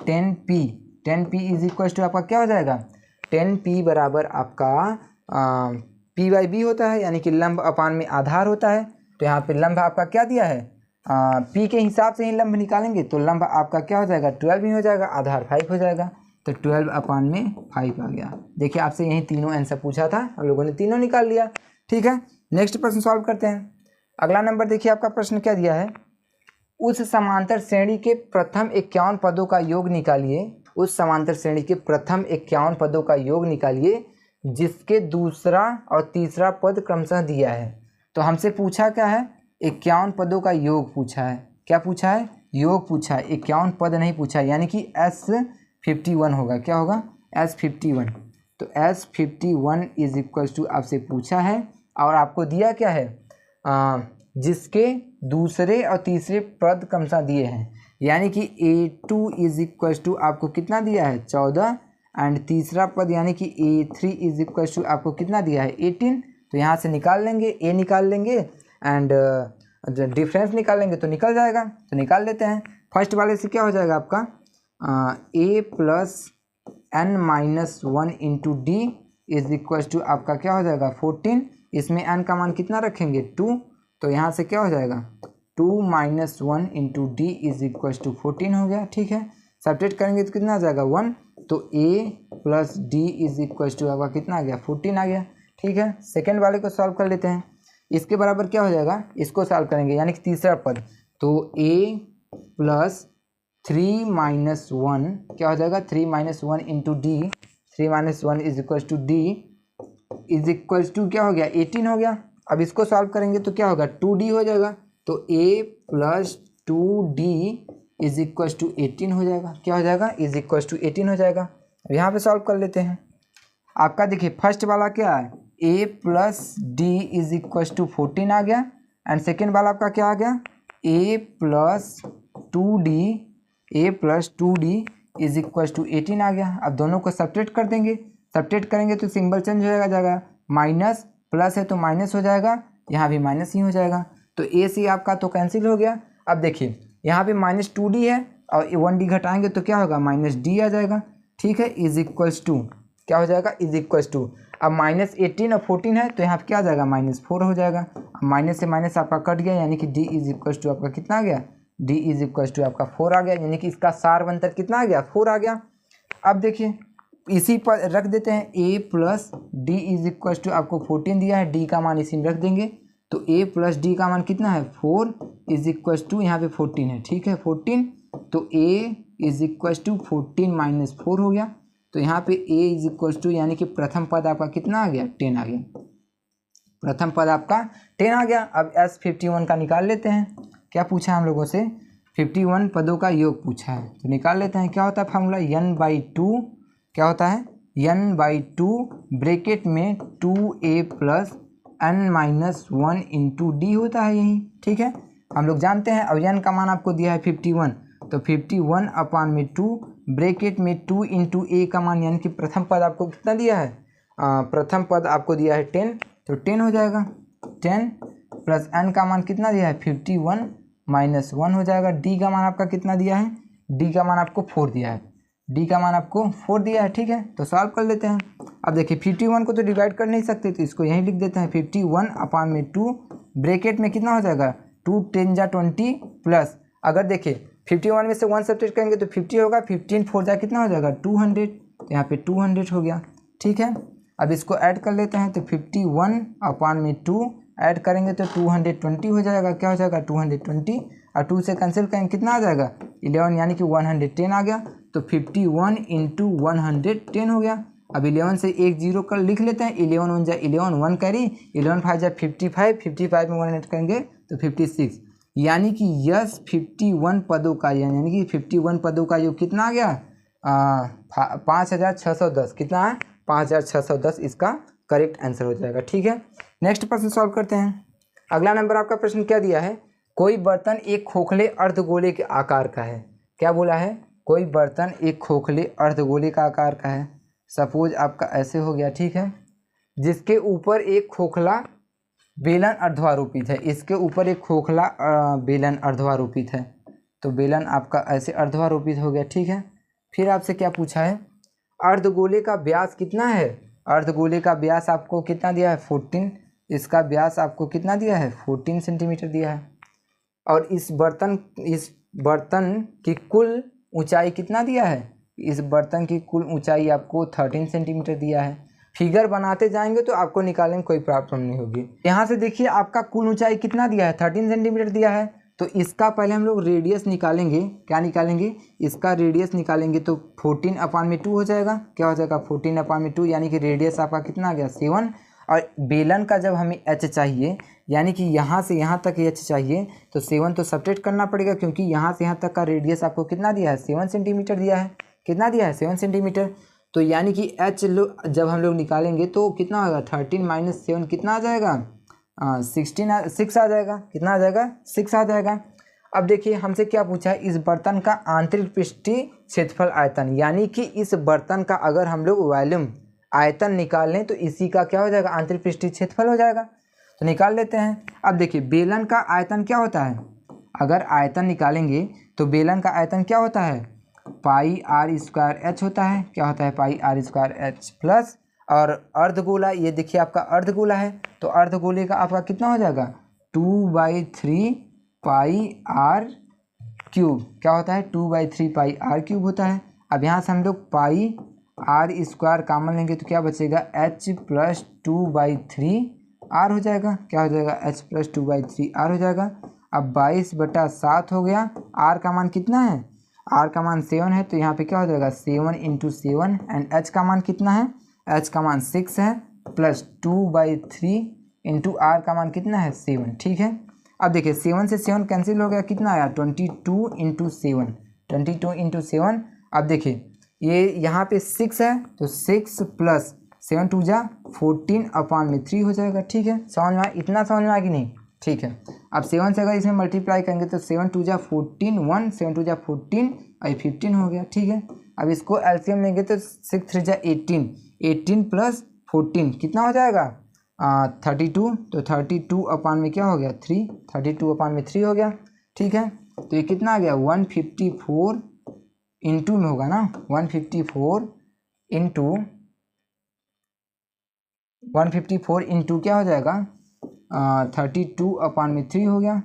Speaker 1: 10p इज इक्वल टू आपका क्या हो जाएगा, 10p बराबर आपका p/b होता है, यानी कि लंब अपान में आधार होता है। तो यहाँ पे लंब आपका क्या दिया है, p के हिसाब से ही लंब निकालेंगे, तो लंब आपका क्या हो जाएगा, 12 ही हो जाएगा, आधार 5 हो जाएगा। तो 12/5 आ गया। देखिए आपसे यही तीनों आंसर पूछा था, हम लोगों ने तीनों निकाल लिया, ठीक है। नेक्स्ट प्रश्न सॉल्व करते हैं। अगला नंबर देखिए, आपका प्रश्न क्या दिया है, उस समांतर श्रेणी के प्रथम 51 पदों का योग निकालिए। उस समांतर श्रेणी के प्रथम 51 पदों का योग निकालिए जिसके दूसरा और तीसरा पद क्रमशः दिया है। तो हमसे पूछा क्या है, 51 पदों का योग पूछा है। क्या पूछा है, योग पूछा है, 51 पद नहीं पूछा है, यानी कि S51 होगा। क्या होगा, S51। तो S51 इज इक्वल टू आपसे पूछा है, और आपको दिया क्या है, जिसके दूसरे और तीसरे पद क्रमशः दिए हैं, यानी कि A2 इज इक्वल टू आपको कितना दिया है, 14, एंड तीसरा पद यानी कि A3 इज इक्वल टू आपको कितना दिया है, 18। तो यहाँ से निकाल लेंगे, A निकाल लेंगे, एंड डिफरेंस निकालेंगे तो निकल जाएगा। तो निकाल लेते हैं। फर्स्ट वाले से क्या हो जाएगा आपका, A + n-1 into d is equal to आपका क्या हो जाएगा, 14। इसमें n का मान कितना रखेंगे, 2। तो यहाँ से क्या हो जाएगा, 2 - 1 into d is equal to 14 हो गया, ठीक है। सब्ट्रैक्ट करेंगे तो कितना आ जाएगा, 1। तो A + d is equal to आपका कितना आ गया, 14 आ गया, ठीक है। सेकेंड वाले को सॉल्व कर लेते हैं। इसके बराबर क्या हो जाएगा, इसको सॉल्व करेंगे, यानी कि तीसरा पद। तो A + 3 - 1 क्या हो जाएगा, 3 - 1 into d, 3 - 1 is equal to d is equal to क्या हो गया, 18 हो गया। अब इसको सॉल्व करेंगे तो क्या होगा, 2d हो जाएगा। तो A + 2d is equal to 18 हो जाएगा। क्या हो जाएगा, इज इक्वल टू 18 हो जाएगा। अब यहाँ पे सॉल्व कर लेते हैं। आपका देखिए फर्स्ट वाला क्या है, A + d is equal to 14 आ गया, एंड सेकेंड वाला आपका क्या आ गया, A + 2d is equal to 18 आ गया। अब दोनों को सब्ट्रैक्ट कर देंगे, सब्ट्रैक्ट करेंगे तो सिंबल चेंज हो जाएगा, माइनस प्लस है तो माइनस हो जाएगा, यहाँ भी माइनस ही हो जाएगा। तो A से आपका तो कैंसिल हो गया। अब देखिए यहाँ पे -2d है, और 1d घटाएंगे तो क्या होगा, -d आ जाएगा, ठीक है। इज इक्वल्स टू क्या हो जाएगा, इज इक्वल्स टू, अब -18 और 14 है तो यहाँ पे क्या आ जाएगा, -4 हो जाएगा। माइनस से माइनस आपका कट गया, यानी कि d इज इक्वल्स टू आपका कितना आ गया, d इज इक्वल्स टू आपका 4 आ गया, यानी कि इसका सार अंतर कितना आ गया, 4 आ गया। अब देखिए इसी पर रख देते हैं, A + d is equals to आपको 14 दिया है, d का मान इसी में रख देंगे। तो A + d का मान कितना है, 4 इज इक्वल्स टू यहाँ पे 14 है, ठीक है, 14। तो A इज इक्वल्स टू 14 - 4 हो गया। तो यहाँ पे A इज इक्वल्स टू यानी कि प्रथम पद आपका कितना आ गया, 10 आ गया, प्रथम पद आपका 10 आ गया। अब S51 का निकाल लेते हैं। क्या पूछा हम लोगों से, 51 पदों का योग पूछा है। तो निकाल लेते हैं, क्या होता है फार्मूला, n/2 क्या होता है, n/2 ब्रैकेट में 2a plus n-1 into D होता है यही, ठीक है, हम लोग जानते हैं। अब n का मान आपको दिया है 51, तो 51/2 ब्रैकेट में 2 इंटू ए का मान, यानी कि प्रथम पद आपको कितना दिया है, प्रथम पद आपको दिया है 10, तो 10 हो जाएगा। 10 प्लस n का मान कितना दिया है 51 माइनस 1 हो जाएगा। डी का मान आपका कितना दिया है, डी का मान आपको 4 दिया है, डी का मान आपको 4 दिया है, ठीक है। तो सॉल्व कर लेते हैं। अब देखिए 51 को तो डिवाइड कर नहीं सकते, तो इसको यहीं लिख देते हैं 51/2 ब्रैकेट में कितना हो जाएगा 2 10 जा 20 प्लस, अगर देखिए 51 में से 1 सब्ट्रैक्ट करेंगे तो 50 होगा, 15 4 जा कितना हो जाएगा 200, तो यहाँ पे 200 हो गया, ठीक है। अब इसको ऐड कर लेते हैं, तो 51/2 ऐड करेंगे तो 220 हो जाएगा, क्या हो जाएगा 220, और 2 से कैंसिल करेंगे कितना आ जाएगा 11, यानी कि 110 आ गया। तो 51 इंटू 110 हो गया। अब 11 से एक जीरो कर लिख लेते हैं, 11 1 जा 11, 1 कैरी, 11 5 जा 55, 55 में 1 ऐड करेंगे तो 56, यानी कि यस 51 पदों का, यानी कि 51 पदों का योग कितना आ गया 5610, कितना है 5610, इसका करेक्ट आंसर हो जाएगा, ठीक है। नेक्स्ट प्रश्न सॉल्व करते हैं। अगला नंबर आपका प्रश्न क्या दिया है, कोई बर्तन एक खोखले अर्धगोले के आकार का है। क्या बोला है, कोई बर्तन एक खोखले अर्धगोले का आकार का है। सपोज आपका ऐसे हो गया, ठीक है, जिसके ऊपर एक खोखला बेलन अर्धवारोपित है, इसके ऊपर एक खोखला बेलन अर्धवारोपित है, तो बेलन आपका ऐसे अर्धवारोपित हो गया, ठीक है। फिर आपसे क्या पूछा है, अर्धगोले का व्यास कितना है, अर्धगोले का व्यास आपको कितना दिया है 14, इसका व्यास आपको कितना दिया है 14 सेंटीमीटर दिया है, और इस बर्तन की कुल ऊंचाई कितना दिया है, इस बर्तन की कुल ऊंचाई आपको 13 सेंटीमीटर दिया है। फिगर बनाते जाएंगे तो आपको निकालने में कोई प्रॉब्लम नहीं होगी। यहाँ से देखिए आपका कुल ऊंचाई कितना दिया है 13 सेंटीमीटर दिया है, तो इसका पहले हम लोग रेडियस निकालेंगे। क्या निकालेंगे, इसका रेडियस निकालेंगे, तो 14/2 हो जाएगा, क्या हो जाएगा 14/2, यानी कि रेडियस आपका कितना आ गया 7, और बेलन का जब हमें एच चाहिए, यानी कि यहाँ से यहाँ तक एच चाहिए, तो 7 तो सब्ट्रैक्ट करना पड़ेगा, क्योंकि यहाँ से यहाँ तक का रेडियस आपको कितना दिया है 7 सेंटीमीटर दिया है, कितना दिया है 7 सेंटीमीटर। तो यानी कि एच जब हम लोग निकालेंगे तो कितना होगा 13 माइनस 7 कितना आ जाएगा 6 आ जाएगा, कितना आ जाएगा 6 आ जाएगा। अब देखिए हमसे क्या पूछा है, इस बर्तन का आंतरिक पृष्ठीय क्षेत्रफल आयतन, यानी कि इस बर्तन का अगर हम लोग वॉल्यूम आयतन निकाल लें तो इसी का क्या हो जाएगा आंतरिक पृष्ठीय क्षेत्रफल हो जाएगा। तो निकाल लेते हैं। अब देखिए बेलन का आयतन क्या होता है, अगर आयतन निकालेंगे तो बेलन का आयतन क्या होता है πr² h होता है, क्या होता है πr² h प्लस, और अर्धगोला ये देखिए आपका अर्धगोला है, तो अर्धगोले का आपका कितना हो जाएगा 2/3 πr क्यूब, क्या होता है 2/3 πr क्यूब होता है। अब यहाँ से हम लोग πr² कॉमन लेंगे तो क्या बचेगा h प्लस 2/3 r हो जाएगा, क्या हो जाएगा h प्लस 2/3 r हो जाएगा। अब 22/7 हो गया, r का मान कितना है, r का मान 7 है, तो यहाँ पे क्या हो जाएगा 7 × 7, एंड h का मान कितना है, h का मान 6 है, प्लस 2/3 × r का मान कितना है 7, ठीक है। अब देखिए 7 से 7 कैंसिल हो गया, कितना आया 22 × 7, 22 × 7। अब देखिए ये यहाँ पे 6 है, तो 6 प्लस 7 2 जा 14/3 हो जाएगा, ठीक है। समझ में इतना समझ में आ कि नहीं, ठीक है। अब 7 से अगर इसमें मल्टीप्लाई करेंगे तो 7 2 जा 14, 1 7 2 जा 14 और 15 हो गया, ठीक है। अब इसको एलसीएम लेंगे तो 6 3 जा 18, 18 प्लस 14 कितना हो जाएगा 32, तो 32 क्या हो गया 3, 32/3 हो गया, ठीक है। तो ये कितना आ गया 154 इंटू में होगा ना, 154 इंटू क्या हो जाएगा 32/3 हो गया।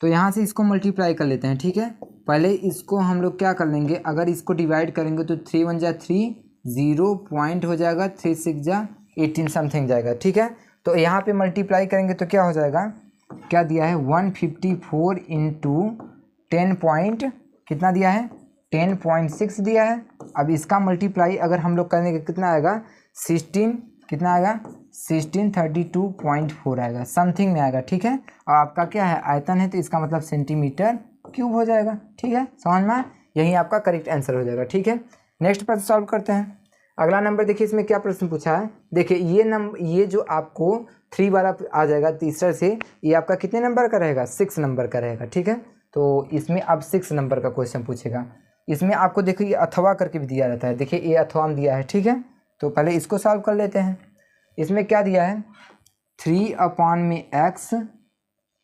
Speaker 1: तो यहाँ से इसको मल्टीप्लाई कर लेते हैं, ठीक है। पहले इसको हम लोग क्या कर लेंगे, अगर इसको डिवाइड करेंगे तो 3 1 जा 3, 0 पॉइंट हो जाएगा, 3 6 जा 18 समथिंग जाएगा, ठीक है। तो यहाँ पे मल्टीप्लाई करेंगे तो क्या हो जाएगा, क्या दिया है 154 इंटू 10 पॉइंट कितना दिया है 10.6 दिया है। अब इसका मल्टीप्लाई अगर हम लोग करेंगे कितना आएगा 16, कितना आएगा 1632.4 आएगा, समथिंग में आएगा, ठीक है। और आपका क्या है आयतन है, तो इसका मतलब सेंटीमीटर क्यूब हो जाएगा। ठीक है, समझ में आया? यही आपका करेक्ट आंसर हो जाएगा। ठीक है, नेक्स्ट प्रश्न सॉल्व करते हैं। अगला नंबर देखिए, इसमें क्या प्रश्न पूछा है। देखिए ये जो आपको 3 वाला आ जाएगा तीसरा से, ये आपका कितने नंबर का रहेगा, 6 नंबर का रहेगा। ठीक है, तो इसमें अब 6 नंबर का क्वेश्चन पूछेगा। इसमें आपको देखिए ये अथवा करके भी दिया जाता है। देखिए ये अथवा में दिया है। ठीक है, तो पहले इसको सॉल्व कर लेते हैं। इसमें क्या दिया है, 3/x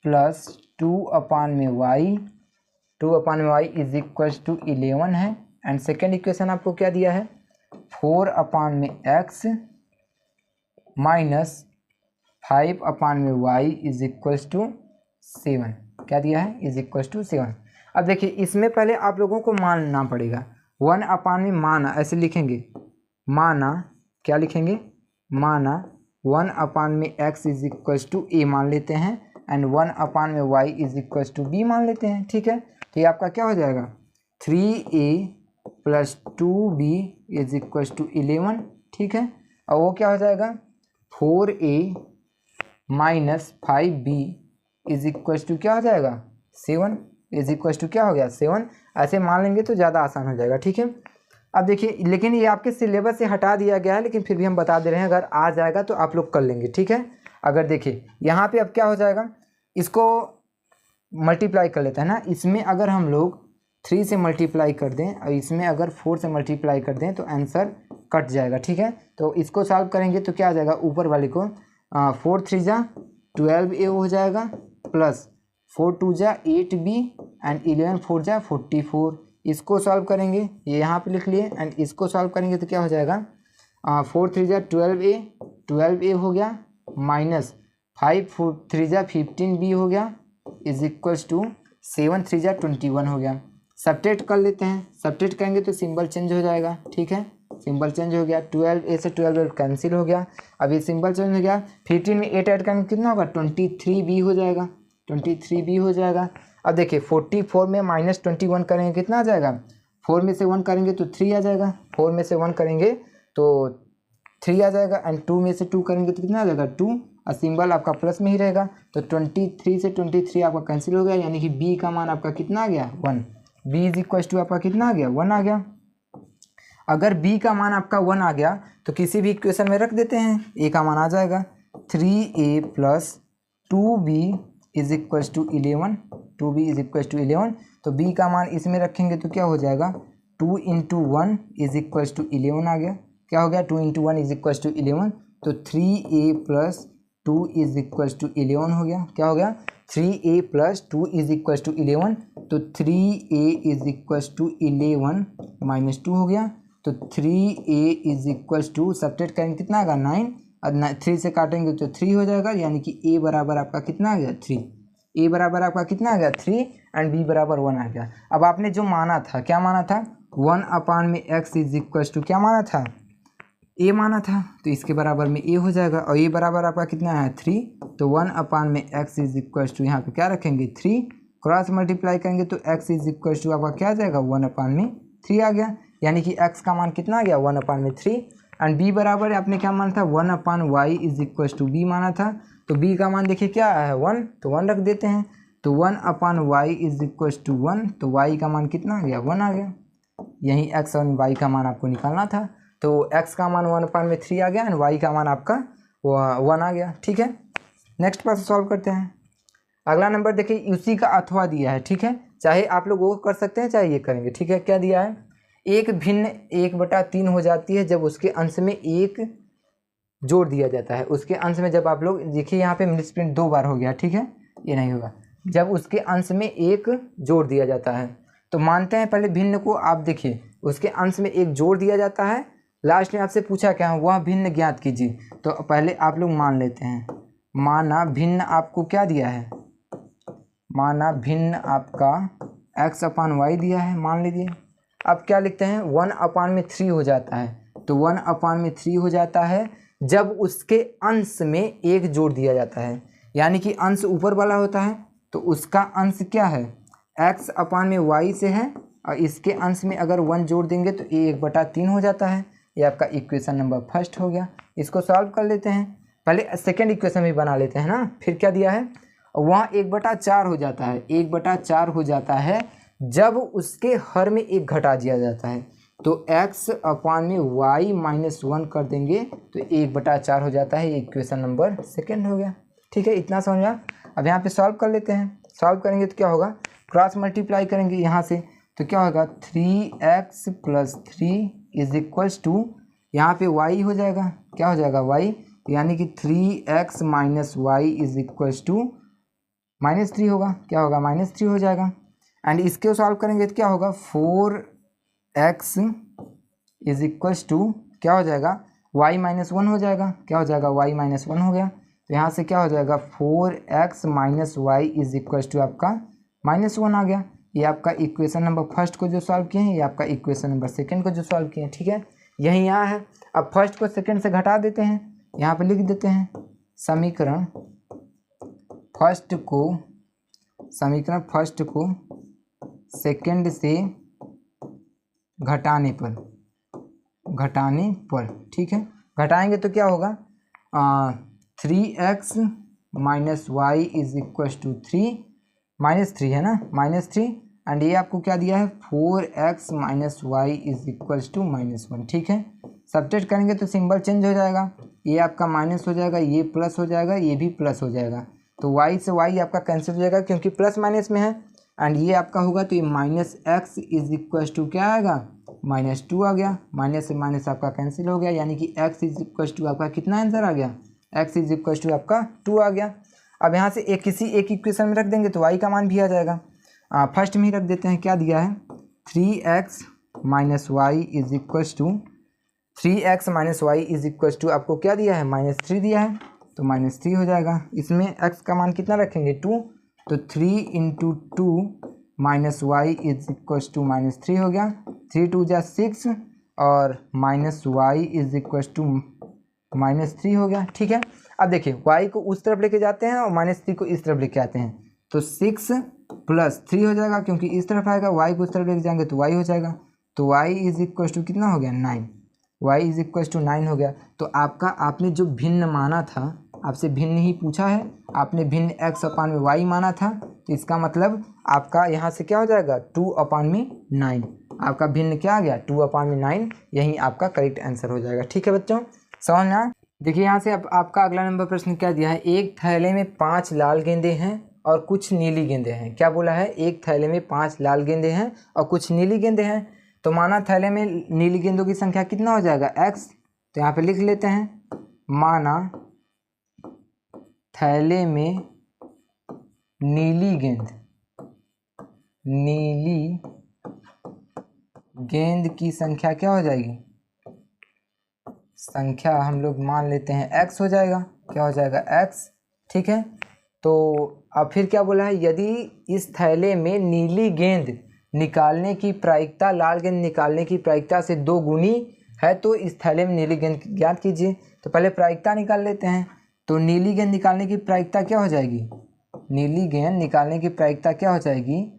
Speaker 1: plus 2/y, 2/y is equal to 11 है। एंड सेकेंड इक्वेशन आपको क्या दिया है, 4/x minus 5/y is equal to 7। क्या दिया है, इज इक्वल टू 7। अब देखिए इसमें पहले आप लोगों को मानना पड़ेगा। 1/, माना ऐसे लिखेंगे, माना क्या लिखेंगे, माना 1/x is equal to a मान लेते हैं and 1/y is equal to b मान लेते हैं। ठीक है, तो ये आपका क्या हो जाएगा, 3a plus 2b is equal to 11। ठीक है, और वो क्या हो जाएगा, 4a minus 5b is equal to क्या हो जाएगा, 7 इज इक्वल टू क्या हो गया, 7। ऐसे मान लेंगे तो ज़्यादा आसान हो जाएगा। ठीक है, अब देखिए लेकिन ये आपके सिलेबस से हटा दिया गया है, लेकिन फिर भी हम बता दे रहे हैं, अगर आ जाएगा तो आप लोग कर लेंगे। ठीक है, अगर देखिए यहाँ पे अब क्या हो जाएगा, इसको मल्टीप्लाई कर लेते हैं ना। इसमें अगर हम लोग 3 से मल्टीप्लाई कर दें और इसमें अगर 4 से मल्टीप्लाई कर दें तो आंसर कट जाएगा। ठीक है, तो इसको सॉल्व करेंगे तो क्या आ जाएगा, ऊपर वाले को 4 3 जा 12a हो जाएगा, प्लस 4 2 जा 8b एंड 11 4 जा 44। इसको सॉल्व करेंगे, ये यहाँ पे लिख लिए, एंड इसको सॉल्व करेंगे तो क्या हो जाएगा, 4 3 जा 12a हो गया, माइनस 5 4 3 जा 15b हो गया, इज इक्वल्स टू 7 3 जा 21 हो गया। सब्ट्रैक्ट कर लेते हैं, सब्ट्रैक्ट करेंगे तो सिंबल चेंज हो जाएगा। ठीक है, सिंबल चेंज हो गया, 12a से 12 कैंसिल हो गया। अब ये सिंबल चेंज हो गया, 15 में 8 ऐड करेंगे कितना होगा, 23b हो जाएगा, 23b हो जाएगा। अब देखिए 44 में माइनस 21 करेंगे कितना आ जाएगा, 4 में से 1 करेंगे तो 3 आ जाएगा, 4 में से 1 करेंगे तो 3 आ जाएगा, एंड 2 में से 2 करेंगे तो कितना आ जाएगा 2, और सिंबल आपका प्लस में ही रहेगा। तो 23 से 23 आपका कैंसिल हो गया, यानी कि b का मान आपका कितना आ गया, 1। b इज इक्वल टू आपका कितना आ गया, 1 आ गया। अगर b का मान आपका 1 आ गया तो किसी भी इक्वेशन में रख देते हैं, a का मान आ जाएगा 3a plus 2b is equal to 11, 2b is equal to 11। तो b का मान इसमें रखेंगे तो क्या हो जाएगा, 2 × 1 इज इक्वल टू 11 आ गया। क्या हो गया, 2 × 1 इज इक्वल टू 11, तो 3a plus 2 is equal to 11 हो गया। क्या हो गया, 3a plus 2 is equal to 11, तो 3a is equal to 11 minus 2 हो गया। तो 3a is equal to subtract करेंगे कितना आएगा, 9, और 3 से काटेंगे तो 3 हो जाएगा, यानी कि a बराबर आपका कितना आ गया, 3। a बराबर आपका कितना आ गया, 3, एंड b बराबर 1 आ गया। अब आपने जो माना था, क्या माना था, 1/x इज इक्वल टू क्या माना था, a माना था, तो इसके बराबर में a हो जाएगा, और a बराबर आपका कितना है, 3। तो 1/x इज इक्वल टू यहाँ पे क्या रखेंगे, 3, क्रॉस मल्टीप्लाई करेंगे तो x इज इक्वल टू आपका क्या आ जाएगा, 1/3 आ गया, यानी कि x का मान कितना आ गया, 1/3। एंड b बराबर आपने क्या माना था, 1/y is equal to b माना था। तो b का मान देखिए क्या है, 1, तो 1 रख देते हैं। तो 1/y इज इक्वल टू 1, तो y का मान कितना आ गया, 1 आ गया। यही x और y का मान आपको निकालना था। तो x का मान 1/3 आ गया, एंड y का मान आपका 1 आ गया। ठीक है, नेक्स्ट प्रश्न सॉल्व करते हैं। अगला नंबर देखिए, उसी का अथवा दिया है। ठीक है, चाहे आप लोग वो कर सकते हैं, चाहे ये करेंगे। ठीक है, क्या दिया है, एक भिन्न 1/3 हो जाती है जब उसके अंश में 1 जोड़ दिया जाता है। उसके अंश में जब आप लोग देखिए, यहाँ पे मिस प्रिंट 2 बार हो गया। ठीक है, ये नहीं होगा, जब उसके अंश में 1 जोड़ दिया जाता है। तो मानते हैं पहले भिन्न को, आप देखिए उसके अंश में 1 जोड़ दिया जाता है, लास्ट में आपसे पूछा क्या है, वह भिन्न ज्ञात कीजिए। तो पहले आप लोग मान लेते हैं, माना भिन्न आपको क्या दिया है, माना भिन्न आपका x/y दिया है, मान लीजिए। अब क्या लिखते हैं, 1/3 हो जाता है। तो 1/3 हो जाता है जब उसके अंश में 1 जोड़ दिया जाता है, यानी कि अंश ऊपर वाला होता है, तो उसका अंश क्या है, x/y से है, और इसके अंश में अगर 1 जोड़ देंगे तो ये 1/3 हो जाता है। ये आपका इक्वेशन नंबर फर्स्ट हो गया। इसको सॉल्व कर लेते हैं, पहले सेकेंड इक्वेशन भी बना लेते हैं ना। फिर क्या दिया है, वहाँ 1/4 हो जाता है, 1/4 हो जाता है जब उसके हर में एक घटा दिया जाता है। तो x अपान में y-1 कर देंगे तो 1/4 हो जाता है। ये इक्वेशन नंबर 2 हो गया। ठीक है, इतना समझ में। अब यहाँ पे सॉल्व कर लेते हैं। सॉल्व करेंगे तो क्या होगा, क्रॉस मल्टीप्लाई करेंगे यहाँ से तो क्या होगा 3x + 3 इज इक्वल्स टू, यहाँ पे y हो जाएगा, क्या हो जाएगा y, यानी कि 3x - y is equals to -3 होगा, क्या होगा -3 हो जाएगा। एंड इसके सॉल्व करेंगे तो क्या होगा 4x इज इक्वल्स टू, क्या हो जाएगा y-1 हो जाएगा, क्या हो जाएगा y-1 हो गया। तो यहाँ से क्या हो जाएगा 4x - y is equals to आपका -1 आ गया। ये आपका इक्वेशन नंबर फर्स्ट को जो सॉल्व किए हैं, ये आपका इक्वेशन नंबर सेकंड को जो सॉल्व किए हैं। ठीक है, यही यहाँ है। अब फर्स्ट को सेकंड से घटा देते हैं, यहाँ पे लिख देते हैं समीकरण फर्स्ट को सेकंड से घटाने पर, ठीक है, घटाएंगे तो क्या होगा 3x - y is equals to 3 -3 है ना, -3 एंड ये आपको क्या दिया है 4x - y is equals to -1। ठीक है, सब्ट्रैक्ट करेंगे तो सिंबल चेंज हो जाएगा, ये आपका माइनस हो जाएगा, ये प्लस हो जाएगा, ये भी प्लस हो जाएगा। तो y से y आपका कैंसिल हो जाएगा क्योंकि प्लस माइनस में है। एंड ये आपका होगा तो ये -x इज इक्वल्स टू क्या आएगा -2 आ गया। माइनस से माइनस आपका कैंसिल हो गया, यानी कि x इज इक्वल्स टू आपका कितना आंसर आ गया, x इज इक्वल्स टू आपका 2 आ गया। अब यहाँ से किसी एक इक्वेशन में रख देंगे तो y का मान भी आ जाएगा। फर्स्ट में ही रख देते हैं, क्या दिया है 3x - y is equals to, 3x - y is equals to आपको क्या दिया है -3 दिया है, तो -3 हो जाएगा। इसमें x का मान कितना रखेंगे 2, तो 3 × 2 - y इज इक्वल्स टू -3 हो गया। 3 × 2 = 6 और -y इज इक्वल्स टू -3 हो गया। ठीक है, अब देखिए y को उस तरफ लेके जाते हैं और -3 को इस तरफ लेके आते हैं, तो 6 + 3 हो जाएगा क्योंकि इस तरफ आएगा, y को उस तरफ लेके जाएंगे तो y हो जाएगा। तो y इज इक्वल्स टू कितना हो गया 9, y इज इक्वल्स टू 9 हो गया। तो आपका आपने जो भिन्न माना था, आपसे भिन्न ही पूछा है, आपने भिन्न x अपान में y माना था, तो इसका मतलब आपका यहाँ से क्या हो जाएगा 2 अपान में 9, आपका भिन्न क्या आ गया 2 अपान में 9, यही आपका करेक्ट आंसर हो जाएगा। ठीक है बच्चों, समझ में आया। देखिए यहाँ से आपका अगला नंबर प्रश्न क्या दिया है, एक थैले में 5 लाल गेंदे हैं और कुछ नीली गेंदे हैं। क्या बोला है, एक थैले में 5 लाल गेंदे हैं और कुछ नीली गेंदे हैं। तो माना थैले में नीली गेंदों की संख्या कितना हो जाएगा x, तो यहाँ पे लिख लेते हैं माना थैले में नीली गेंद की संख्या क्या हो जाएगी, संख्या हम लोग मान लेते हैं x हो जाएगा, क्या हो जाएगा x। ठीक है, तो अब फिर क्या बोला है, यदि इस थैले में नीली गेंद निकालने की प्रायिकता लाल गेंद निकालने की प्रायिकता से 2 गुनी है तो इस थैले में नीली गेंद ज्ञात कीजिए। तो पहले प्रायिकता निकाल लेते हैं। तो नीली गेंद निकालने की प्रायिकता क्या हो जाएगी, नीली गेंद निकालने की प्रायिकता क्या हो जाएगी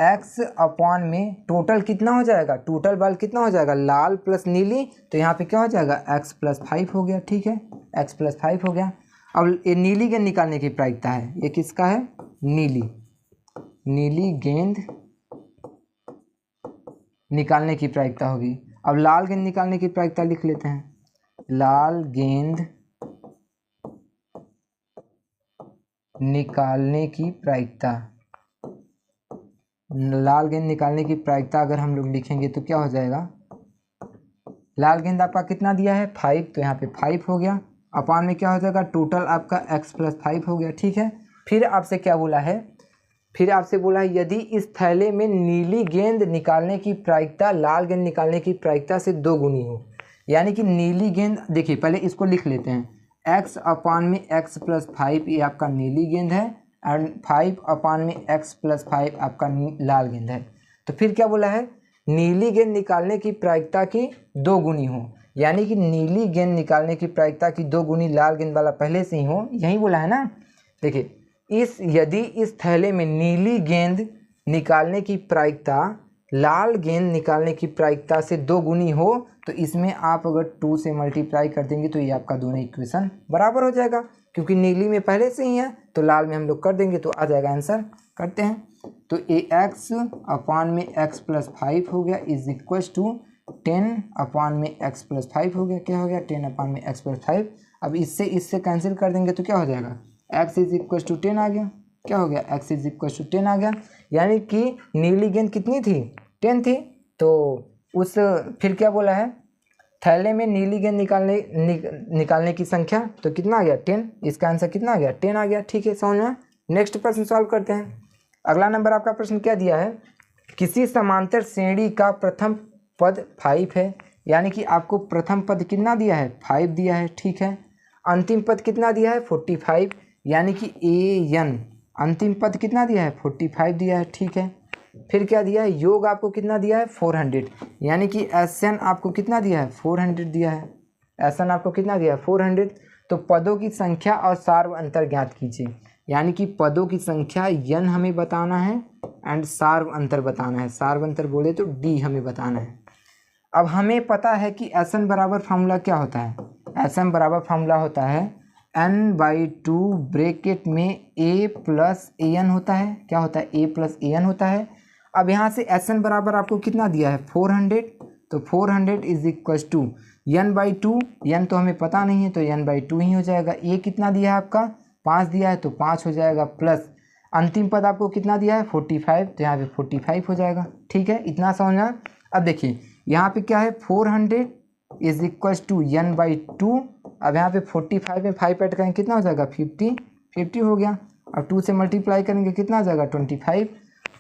Speaker 1: x अपान में टोटल कितना हो जाएगा, टोटल बल कितना हो जाएगा लाल प्लस नीली, तो यहाँ पे क्या हो जाएगा x + 5 हो गया। ठीक है, x + 5 हो गया। अब ये नीली गेंद निकालने की प्रायिकता है, ये किसका है नीली गेंद निकालने की प्रायिकता होगी। अब लाल गेंद निकालने की प्रायिकता लिख लेते हैं, लाल गेंद निकालने की प्रायिकता, लाल गेंद निकालने की प्रायिकता अगर हम लोग लिखेंगे तो क्या हो जाएगा, लाल गेंद आपका कितना दिया है 5, तो यहाँ पे 5 हो गया। अपान में क्या हो जाएगा टोटल आपका x + 5 हो गया। ठीक है, फिर आपसे क्या बोला है, फिर आपसे बोला है यदि इस थैले में नीली गेंद निकालने की प्रायिकता लाल गेंद निकालने की प्रायिकता से 2 गुनी हो, यानी कि नीली गेंद, देखिए पहले इसको लिख लेते हैं, x अपान में x + 5 ये आपका नीली गेंद है एंड 5 अपान में x + 5 आपका लाल गेंद है। तो फिर क्या बोला है, नीली गेंद निकालने की प्रायिकता की 2 गुनी हो, यानी कि नीली गेंद निकालने की प्रायिकता की 2 गुनी लाल गेंद वाला पहले से ही हो, यही बोला है ना। देखिए यदि इस थैले में नीली गेंद निकालने की प्रायिकता लाल गेंद निकालने की प्रायिकता से 2 गुनी हो तो इसमें आप अगर 2 से मल्टीप्लाई कर देंगे तो ये आपका दोनों इक्वेशन बराबर हो जाएगा। क्योंकि नीली में पहले से ही है तो लाल में हम लोग कर देंगे तो आ जाएगा आंसर। करते हैं तो ax अपान में x प्लस 5 हो गया इज इक्वल टू 10 अपान में x प्लस 5 हो गया। क्या हो गया 10 अपान में x प्लस 5। अब इससे कैंसिल कर देंगे तो क्या हो जाएगा x इज इक्वल टू 10 आ गया। क्या हो गया x इज इक्वल टू 10 आ गया, यानी कि नीली गेंद कितनी थी 10 थी। तो उस फिर क्या बोला है थैले में नीली गेंद निकालने की संख्या तो कितना आ गया 10। इसका आंसर कितना आ गया 10 आ गया। ठीक है समझ में। नेक्स्ट प्रश्न सॉल्व करते हैं। अगला नंबर आपका प्रश्न क्या दिया है, किसी समांतर श्रेणी का प्रथम पद 5 है, यानी कि आपको प्रथम पद कितना दिया है 5 दिया है। ठीक है, अंतिम पद कितना दिया है 45, यानी कि an अंतिम पद कितना दिया है 45 दिया है। ठीक है, फिर क्या दिया है योग आपको कितना दिया है 400, यानी कि Sn आपको कितना दिया है 400 दिया है। Sn आपको कितना दिया है 400। तो पदों की संख्या और सार्व अंतर ज्ञात कीजिए, यानी कि पदों की संख्या n हमें बताना है एंड सार्व अंतर बताना है। सार्व अंतर बोले तो d हमें बताना है। अब हमें पता है कि Sn बराबर फार्मूला क्या होता है, Sn बराबर फार्मूला होता है n/2 ब्रैकेट में a प्लस an होता है। क्या होता है a प्लस an होता है। अब यहाँ से Sn बराबर आपको कितना दिया है 400, तो 400 is equal to n/2, n तो हमें पता नहीं है तो n/2 ही हो जाएगा। a कितना दिया है आपका 5 दिया है तो 5 हो जाएगा, प्लस अंतिम पद आपको कितना दिया है 45, तो यहाँ पे 45 हो जाएगा। ठीक है, इतना समझना। अब देखिए यहाँ पे क्या है 400 इज इक्वल टू n/2। अब यहाँ पे 45 में 5 ऐड करेंगे कितना हो जाएगा 50 हो गया। अब 2 से मल्टीप्लाई करेंगे कितना आ जाएगा 25।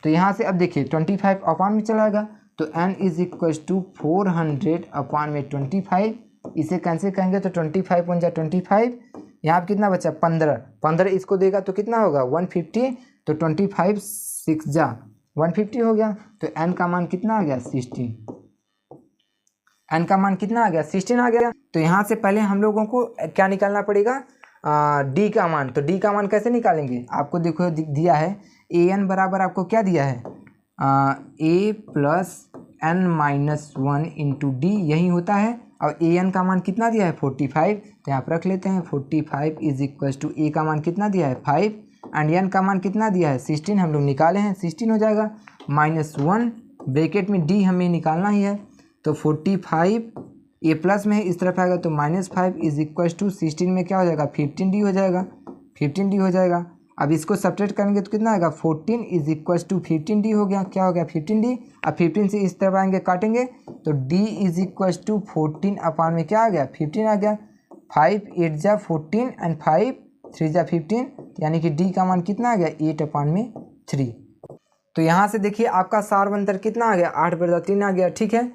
Speaker 1: तो यहाँ से अब देखिए 25 अपान में चलाएगा तो n इज इक्वल टू 400 अपान में 25। इसे कैंसिल करेंगे तो 25 बन जाए 25। यहाँ पे कितना बचा 15 इसको देगा तो कितना होगा 150। तो 25 6 जा 150 हो गया। तो n का मान कितना आ गया 16। n का मान कितना आ गया 16 आ गया। तो यहाँ से पहले हम लोगों को क्या निकालना पड़ेगा d का मान। तो d का मान कैसे निकालेंगे, आपको देखो दिया है an बराबर आपको क्या दिया है a plus n minus 1 into D, यही होता है। और an का मान कितना दिया है 45, तो यहाँ पर रख लेते हैं 45 इज इक्वल टू a का मान कितना दिया है 5 एंड n का मान कितना दिया है 16, हम लोग निकाले हैं 16 हो जाएगा, माइनस 1 ब्रैकेट में d हमें निकालना ही है। तो 45 a प्लस में है इस तरफ आएगा तो -5 इज इक्वल टू 16 में क्या हो जाएगा 15d हो जाएगा, 15d हो जाएगा। अब इसको सब्ट्रैक्ट करेंगे तो कितना आएगा 14 इज इक्वल टू 15d हो गया। क्या हो गया 15d। अब 15 से इस तरफ आएंगे काटेंगे तो d इज इक्वल टू 14 अपान में क्या आ गया 15 आ गया। 5 8 जा 14 एंड 5 3 जा 15, यानी कि d का मान कितना आ गया 8 अपान में 3। तो यहाँ से देखिए आपका सार्व अंतर कितना आ गया 8/3 आ गया। ठीक है,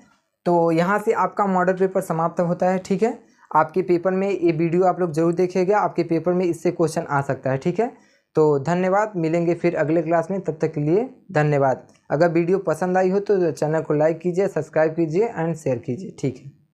Speaker 1: तो यहाँ से आपका मॉडल पेपर समाप्त होता है। ठीक है, आपके पेपर में ये वीडियो आप लोग जरूर देखिएगा, आपके पेपर में इससे क्वेश्चन आ सकता है। ठीक है, तो धन्यवाद, मिलेंगे फिर अगले क्लास में, तब तक के लिए धन्यवाद। अगर वीडियो पसंद आई हो तो चैनल को लाइक कीजिए, सब्सक्राइब कीजिए एंड शेयर कीजिए। ठीक है।